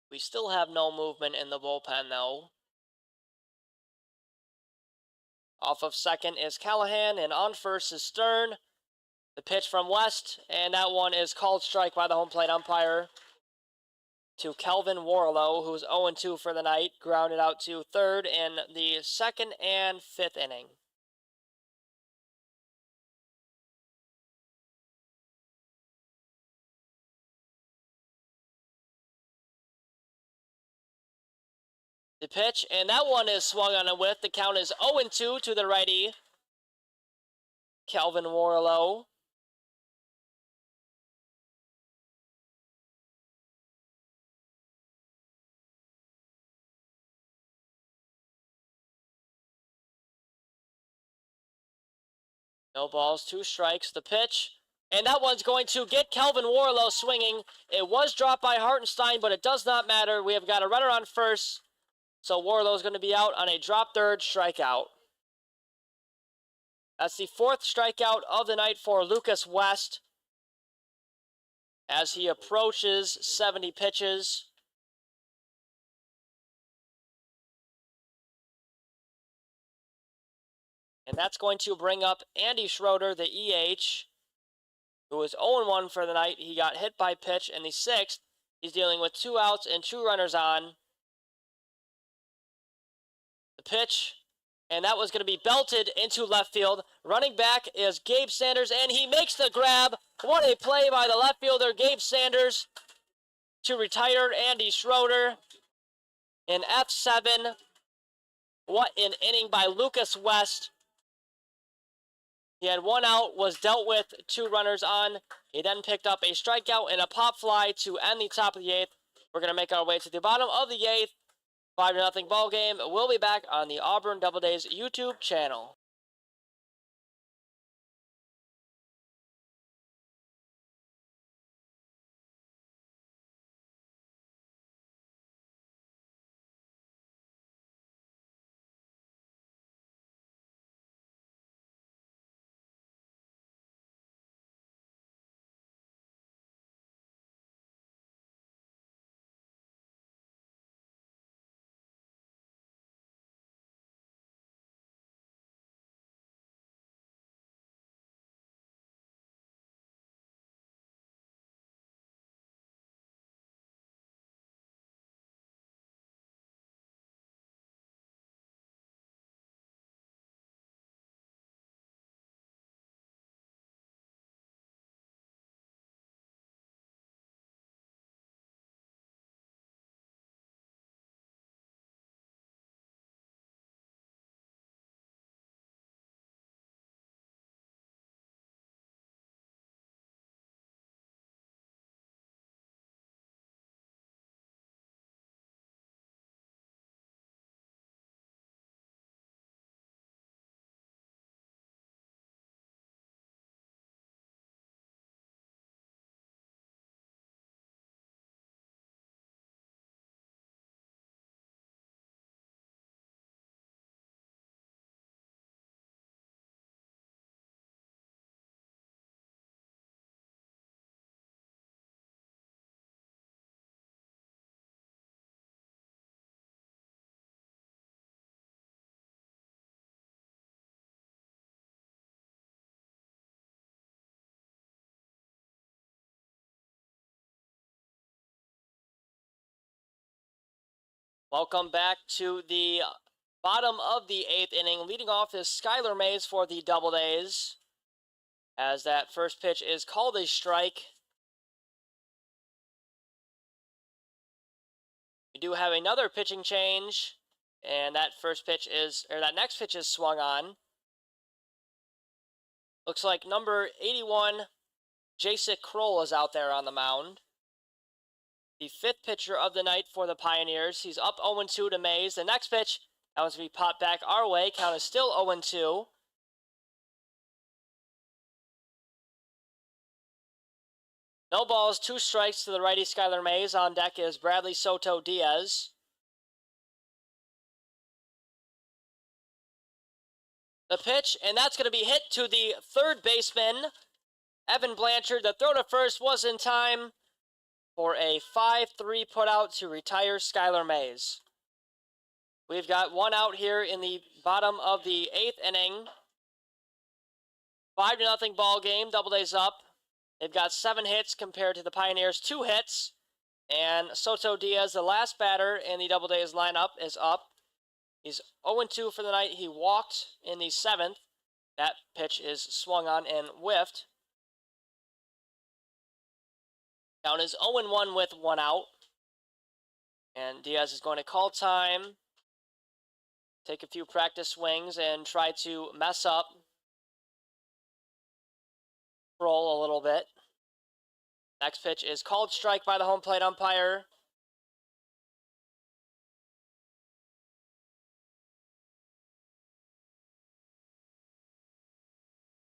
We still have no movement in the bullpen, though. Off of second is Callahan, and on first is Stern. The pitch from West, and that one is called strike by the home plate umpire to Kelvin Warlow, who's 0-2 for the night, grounded out to third in the second and fifth inning. The pitch, and that one is swung on and with. The count is 0-2 to the righty, Kelvin Warlow. No balls, 2 strikes. The pitch, and that one's going to get Kelvin Warlow swinging. It was dropped by Hartenstein, but it does not matter. We have got a runner on first, so Warlow's going to be out on a drop third strikeout. That's the 4th strikeout of the night for Lucas West as he approaches 70 pitches. And that's going to bring up Andy Schroeder, the EH, who is 0-1 for the night. He got hit by pitch in the 6th. He's dealing with 2 outs and 2 runners on. The pitch, and that was going to be belted into left field. Running back is Gabe Sanders, and he makes the grab. What a play by the left fielder, Gabe Sanders, to retire Andy Schroeder in F7. What an inning by Lucas West. He had 1 out, was dealt with 2 runners on. He then picked up a strikeout and a pop fly to end the top of the 8th. We're going to make our way to the bottom of the 8th. 5-0 ball game. We'll be back on the Auburn Doubledays YouTube channel. Welcome back to the bottom of the 8th inning. Leading off is Skylar Mays for the Doubledays, as that first pitch is called a strike. We do have another pitching change, and that next pitch is swung on. Looks like number 81, Jason Kroll, is out there on the mound. The fifth pitcher of the night for the Pioneers. He's up 0-2 to Mays. The next pitch, that was to be popped back our way. Count is still 0-2. No balls, 2 strikes to the righty Skylar Mays. On deck is Bradley Soto Diaz. The pitch, and that's going to be hit to the third baseman, Evan Blanchard. The throw to first was in time for a 5-3 putout to retire Skylar Mays. We've got 1 out here in the bottom of the 8th inning. 5-0 ball game. Doubledays up. They've got 7 hits compared to the Pioneers' 2 hits. And Soto Diaz, the last batter in the Doubledays lineup, is up. He's 0-2 for the night. He walked in the 7th. That pitch is swung on and whiffed. Count is 0-1 with 1 out. And Diaz is going to call time, take a few practice swings, and try to mess up Kroll a little bit. Next pitch is called strike by the home plate umpire.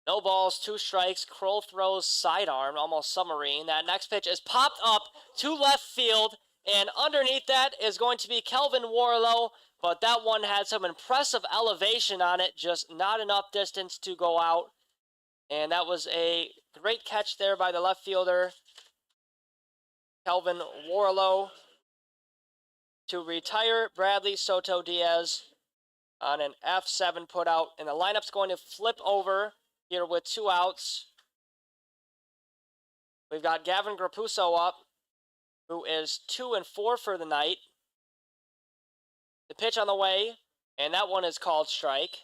No balls, 2 strikes. Kroll throws sidearm, almost submarine. That next pitch is popped up to left field, and underneath that is going to be Kelvin Warlow, but that one had some impressive elevation on it, just not enough distance to go out. And that was a great catch there by the left fielder, Kelvin Warlow, to retire Bradley Soto Diaz on an F7 putout. And the lineup's going to flip over here with 2 outs. We've got Gavin Grapuso up, who is 2-4 for the night. The pitch on the way, and that one is called strike.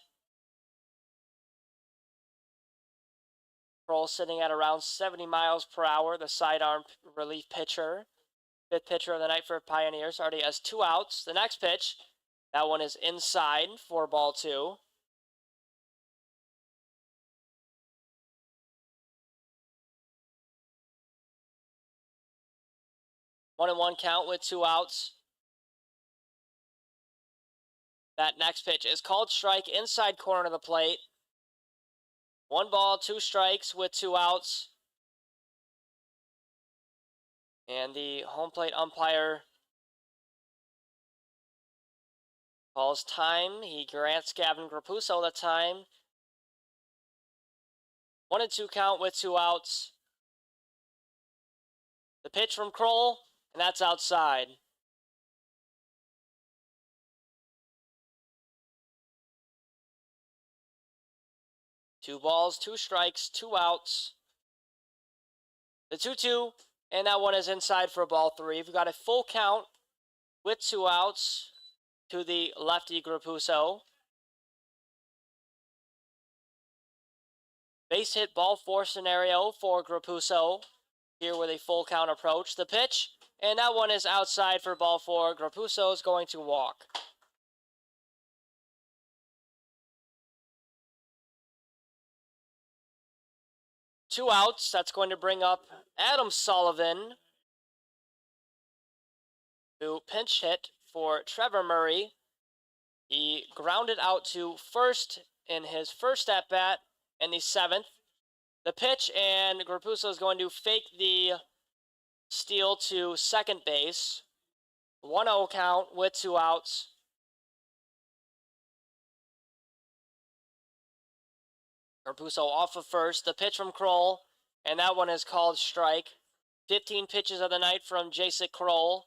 Kroll sitting at around 70 miles per hour, the sidearm relief pitcher. 5th pitcher of the night for Pioneers, already has 2 outs. The next pitch, that one is inside for ball 2. One and one count with 2 outs. That next pitch is called strike, inside corner of the plate. 1 ball, 2 strikes with 2 outs. And the home plate umpire calls time. He grants Gavin Grapuso the time. 1 and 2 count with 2 outs. The pitch from Kroll, and that's outside. Two balls, 2 strikes, 2 outs. The 2-2, and that one is inside for ball 3. We've got a full count with 2 outs to the lefty Grapuso. Base hit ball 4 scenario for Grapuso here with a full count approach. The pitch, and that one is outside for ball 4. Grapuso is going to walk. Two outs. That's going to bring up Adam Sullivan, who pinch hit for Trevor Murray. He grounded out to first in his first at-bat in the 7th. The pitch, and Grapuso is going to fake the steal to second base. 1-0 count with 2 outs. Grapuso off of first. The pitch from Kroll, and that one is called strike. 15 pitches of the night from Jason Kroll.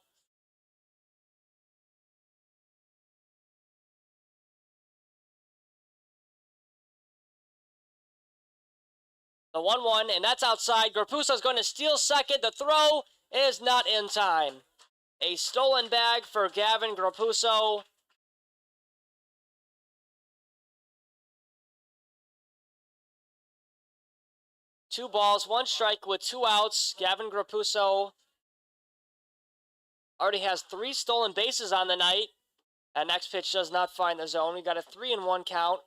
The 1-1, and that's outside. Grapuso's going to steal second. The throw is not in time. A stolen bag for Gavin Grapuso. Two balls, 1 strike with 2 outs. Gavin Grapuso Already has 3 stolen bases on the night. That next pitch does not find the zone. We got a 3-1 count.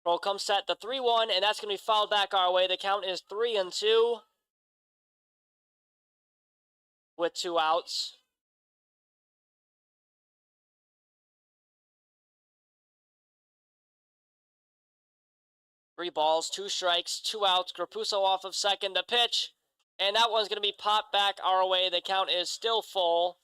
Roll comes set, the 3-1, and that's going to be fouled back our way. The count is 3-2 with 2 outs. Three balls, 2 strikes, 2 outs. Grapuso off of second. The pitch, and that one's going to be popped back our way. The count is still full.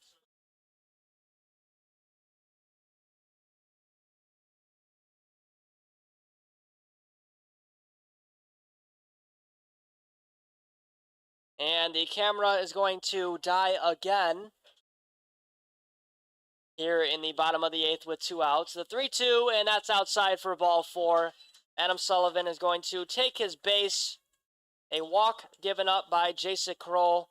And the camera is going to die again here in the bottom of the 8th with 2 outs. The 3-2, and that's outside for ball 4. Adam Sullivan is going to take his base. A walk given up by Jason Kroll.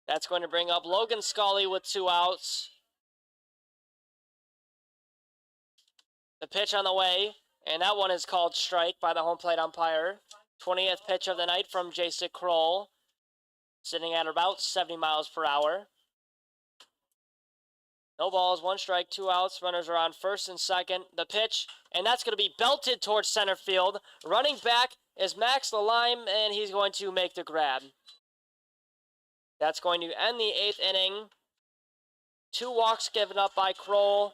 That's going to bring up Logan Scully with 2 outs. The pitch on the way, and that one is called strike by the home plate umpire. 20th pitch of the night from Jason Kroll, sitting at about 70 miles per hour. No balls, 1 strike, 2 outs. Runners are on first and second. The pitch, and that's going to be belted towards center field. Running back is Max Lalime, and he's going to make the grab. That's going to end the 8th inning. 2 walks given up by Kroll.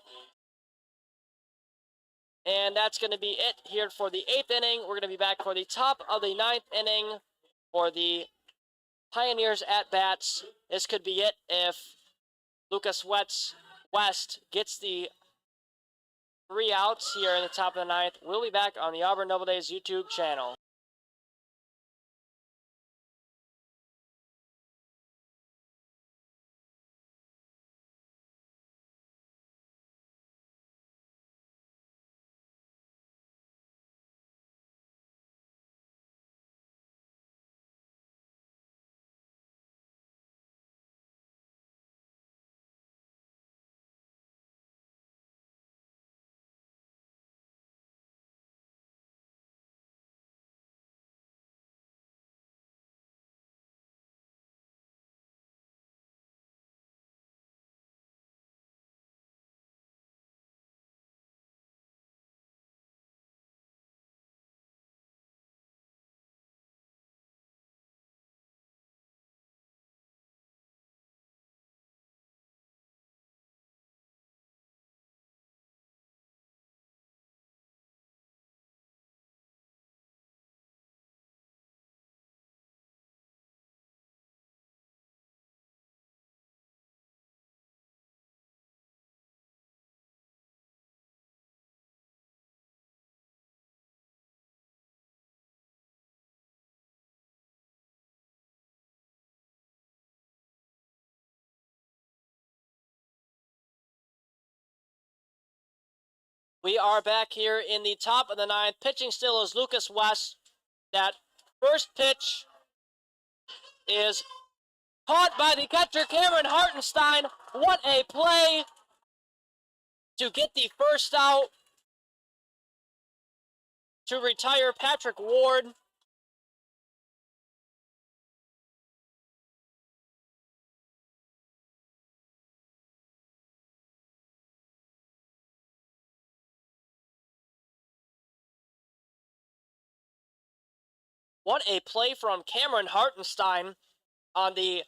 And that's going to be it here for the 8th inning. We're going to be back for the top of the 9th inning for the Pioneers at-bats. This could be it if Lucas West gets the 3 outs here in the top of the 9th. We'll be back on the Auburn Doubledays YouTube channel. We are back here in the top of the 9th. Pitching still is Lucas West. That first pitch is caught by the catcher, Cameron Hartenstein. What a play to get the first out to retire Patrick Ward. What a play from Cameron Hartenstein on the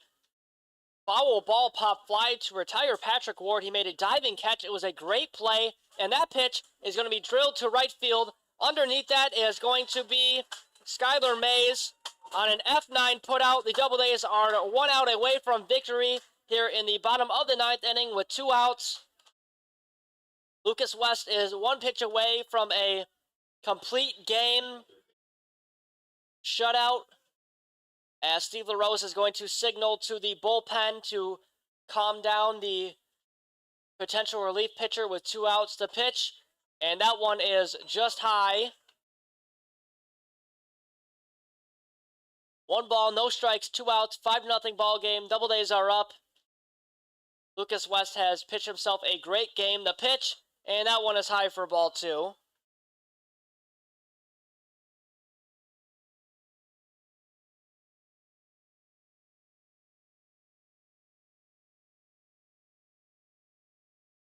foul ball pop fly to retire Patrick Ward. He made a diving catch. It was a great play, and that pitch is going to be drilled to right field. Underneath that is going to be Skylar Mays on an F9 putout. The Doubledays are 1 out away from victory here in the bottom of the 9th inning with 2 outs. Lucas West is 1 pitch away from a complete game shutout, as Steve LaRose is going to signal to the bullpen to calm down the potential relief pitcher with 2 outs to pitch, and that one is just high. 1 ball, no strikes, 2 outs, 5-0 ball game. Doubledays are up. Lucas West has pitched himself a great game. The pitch, and that one is high for ball 2.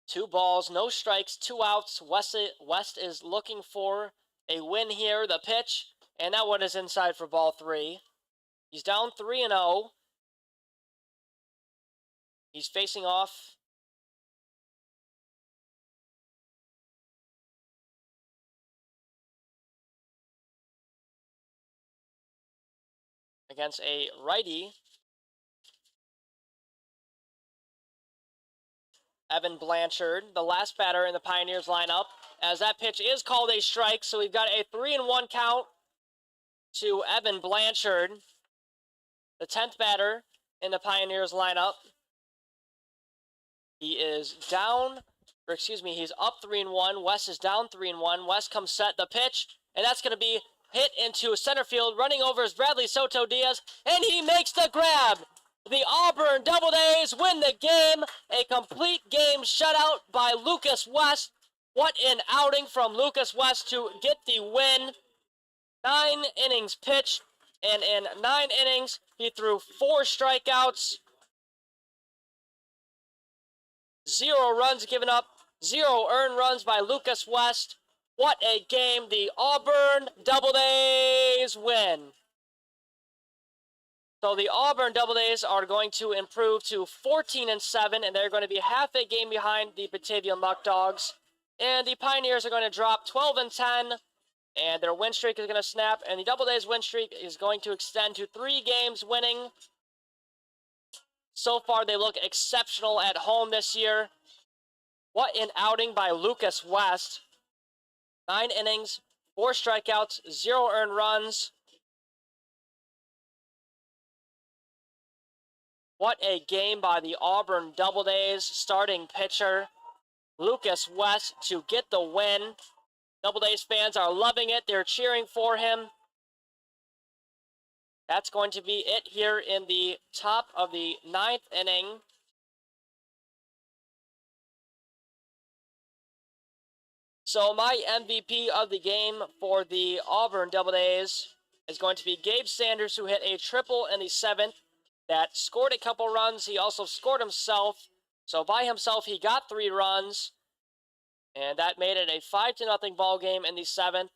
Two balls, no strikes, 2 outs. West is looking for a win here. The pitch, and that one is inside for ball 3. He's down 3-0. He's facing off against a righty, Evan Blanchard, the last batter in the Pioneers lineup, as that pitch is called a strike. So we've got a 3-1 count to Evan Blanchard, the 10th batter in the Pioneers lineup. He is down, or excuse me, he's up 3-1. West is down 3-1. West comes set, the pitch, and that's going to be hit into center field. Running over is Bradley Soto Diaz, and he makes the grab. The Auburn Doubledays win the game. A complete game shutout by Lucas West. What an outing from Lucas West to get the win. 9 innings pitched, and in 9 innings, he threw 4 strikeouts. 0 runs given up, 0 earned runs by Lucas West. What a game. The Auburn Doubledays win. So the Auburn Doubledays are going to improve to 14-7, and they're going to be half a game behind the Batavia Muck Dogs. And the Pioneers are going to drop 12-10, and their win streak is going to snap, and the Doubledays win streak is going to extend to 3 games winning. So far, they look exceptional at home this year. What an outing by Lucas West. 9 innings, 4 strikeouts, 0 earned runs. What a game by the Auburn Doubledays starting pitcher, Lucas West, to get the win. Doubledays fans are loving it. They're cheering for him. That's going to be it here in the top of the 9th inning. So my MVP of the game for the Auburn Doubledays is going to be Gabe Sanders, who hit a triple in the 7th. That scored a couple runs. He also scored himself. So by himself, he got 3 runs. And that made it a 5-0 ball game in the 7th.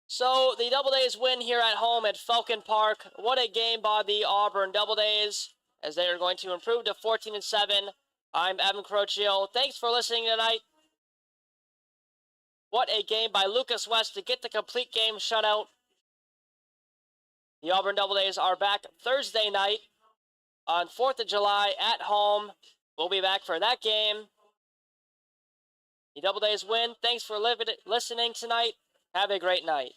So the Doubledays win here at home at Falcon Park. What a game by the Auburn Doubledays, as they are going to improve to 14-7. I'm Evan Crocchio. Thanks for listening tonight. What a game by Lucas West to get the complete game shutout. The Auburn Doubledays are back Thursday night on 4th of July at home. We'll be back for that game. The Doubledays win. Thanks for listening tonight. Have a great night.